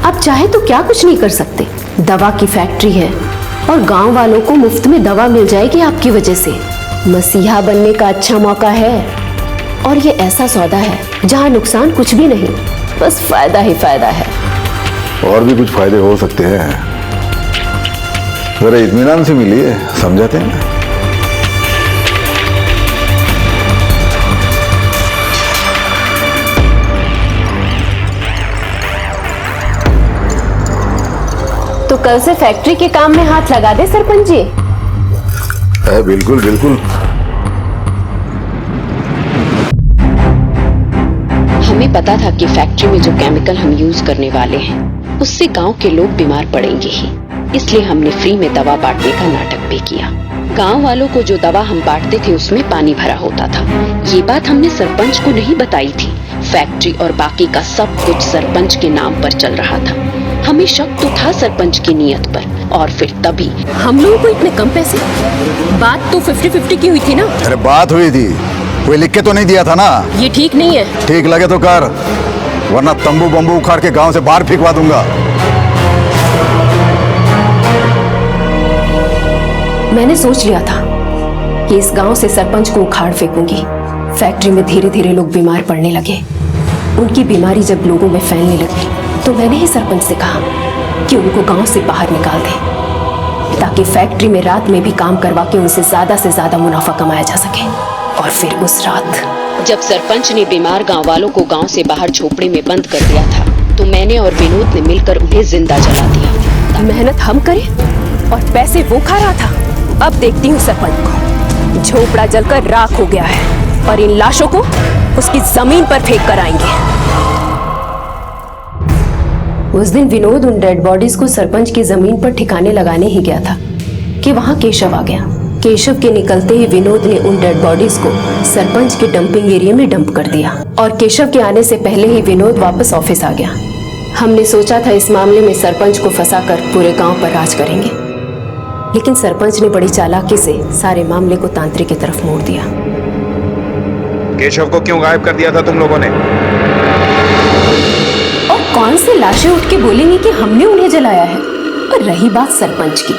आप चाहे तो क्या कुछ नहीं कर सकते। दवा की फैक्ट्री है और गांव वालों को मुफ्त में दवा मिल जाएगी आपकी वजह से। मसीहा बनने का अच्छा मौका है, और ये ऐसा सौदा है जहां नुकसान कुछ भी नहीं, बस फायदा ही फायदा है। और भी कुछ फायदे हो सकते हैं, जरा इत्मीनान से मिलिए, समझाते हैं। तो कल से फैक्ट्री के काम में हाथ लगा दे सरपंच जी। बिल्कुल बिल्कुल। हमें पता था कि फैक्ट्री में जो केमिकल हम यूज करने वाले हैं उससे गांव के लोग बीमार पड़ेंगे ही, इसलिए हमने फ्री में दवा बांटने का नाटक भी किया। गांव वालों को जो दवा हम बांटते थे उसमें पानी भरा होता था। ये बात हमने सरपंच को नहीं बताई थी। फैक्ट्री और बाकी का सब कुछ सरपंच के नाम पर चल रहा था। हमें शक तो था सरपंच की नीयत पर, और फिर तभी हम लोगों को इतने कम पैसे। बात तो 50-50 की हुई थी ना? अरे बात हुई थी, कोई लिख के तो नहीं दिया था ना। ये ठीक नहीं है। ठीक लगे तो कर, वरना तंबू बम्बू उखाड़ के गांव से बाहर फेंकवा दूंगा। मैंने सोच लिया था कि इस गांव से सरपंच को उखाड़ फेंकूंगी। फैक्ट्री में धीरे धीरे लोग बीमार पड़ने लगे। उनकी बीमारी जब लोगों में फैलने लगी तो मैंने ही सरपंच से कहा कि उनको गांव से बाहर निकाल दें, ताकि फैक्ट्री में रात में भी काम करवा के उनसे ज्यादा मुनाफा कमाया जा सके। और फिर उस रात जब सरपंच ने बीमार गांव वालों को गांव से बाहर झोपड़ी में बंद कर दिया था, तो मैंने और विनोद ने मिलकर उन्हें जिंदा जला दिया। मेहनत हम करें और पैसे वो खा रहा था। अब देखती हूँ सरपंच को। झोपड़ा जलकर राख हो गया है और इन लाशों को उसकी जमीन पर फेंक कर आएंगे। उस दिन विनोद उन डेड बॉडीज को सरपंच की जमीन पर ठिकाने लगाने ही गया था कि वहां केशव आ गया। केशव के निकलते ही विनोद ने उन डेड बॉडीज को सरपंच के डंपिंग एरिया में डंप कर दिया, और केशव के आने से पहले ही विनोद वापस ऑफिस आ गया। हमने सोचा था इस मामले में सरपंच को फंसाकर पूरे गांव पर राज करेंगे, लेकिन सरपंच ने बड़ी चालाकी से सारे मामले को तांत्रिक की तरफ मोड़ दिया। केशव को क्यों गायब कर दिया था तुम लोगों ने? और कौन से लाशें उठ के बोलेंगे कि हमने उन्हें जलाया है? और रही बात सरपंच की,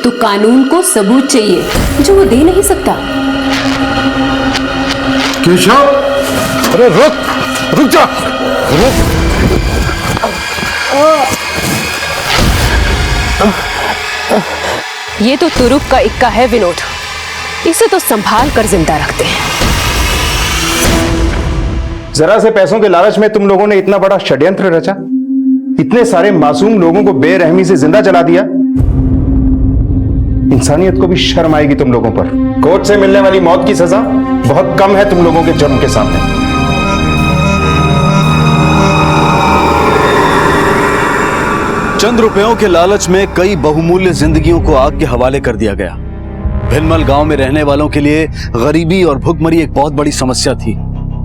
तो कानून को सबूत चाहिए जो वो दे नहीं सकता। केशव, अरे रुक जा। ये तो तुरुप का इक्का है विनोद, इसे तो संभाल कर जिंदा रखते हैं। जरा से पैसों के लालच में तुम लोगों ने इतना बड़ा षड्यंत्र रचा, इतने सारे मासूम लोगों को बेरहमी से जिंदा जला दिया। इंसानियत को भी शर्म आएगी तुम लोगों पर। कोर्ट से मिलने वाली मौत की सजा बहुत कम है तुम लोगों के जुर्म के सामने। चंद रुपयों के लालच में कई बहुमूल्य जिंदगियों को आग के हवाले कर दिया गया। भिलमल गांव में रहने वालों के लिए गरीबी और भुखमरी एक बहुत बड़ी समस्या थी,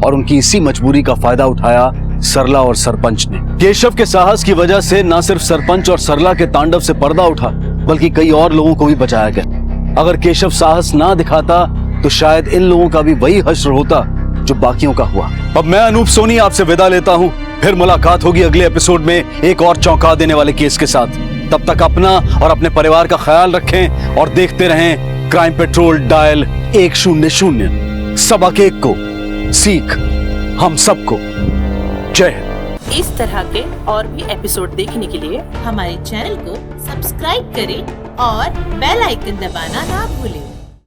और उनकी इसी मजबूरी का फायदा उठाया सरला और सरपंच ने। केशव के साहस की वजह से न सिर्फ सरपंच और सरला के तांडव से पर्दा उठा, बल्कि कई और लोगों को भी बचाया गया। अगर केशव साहस ना दिखाता तो शायद इन लोगों का भी वही हश्र होता जो बाकियों का हुआ। अब मैं अनूप सोनी आपसे विदा लेता हूँ। फिर मुलाकात होगी अगले एपिसोड में एक और चौंका देने वाले केस के साथ। तब तक अपना और अपने परिवार का ख्याल रखें और देखते रहें क्राइम पेट्रोल डायल 100। सबक एक को, सीख हम सबको। जय हिंद। इस तरह के और भी एपिसोड देखने के लिए हमारे चैनल को सब्सक्राइब करें और बेल आइकन दबाना ना भूलें।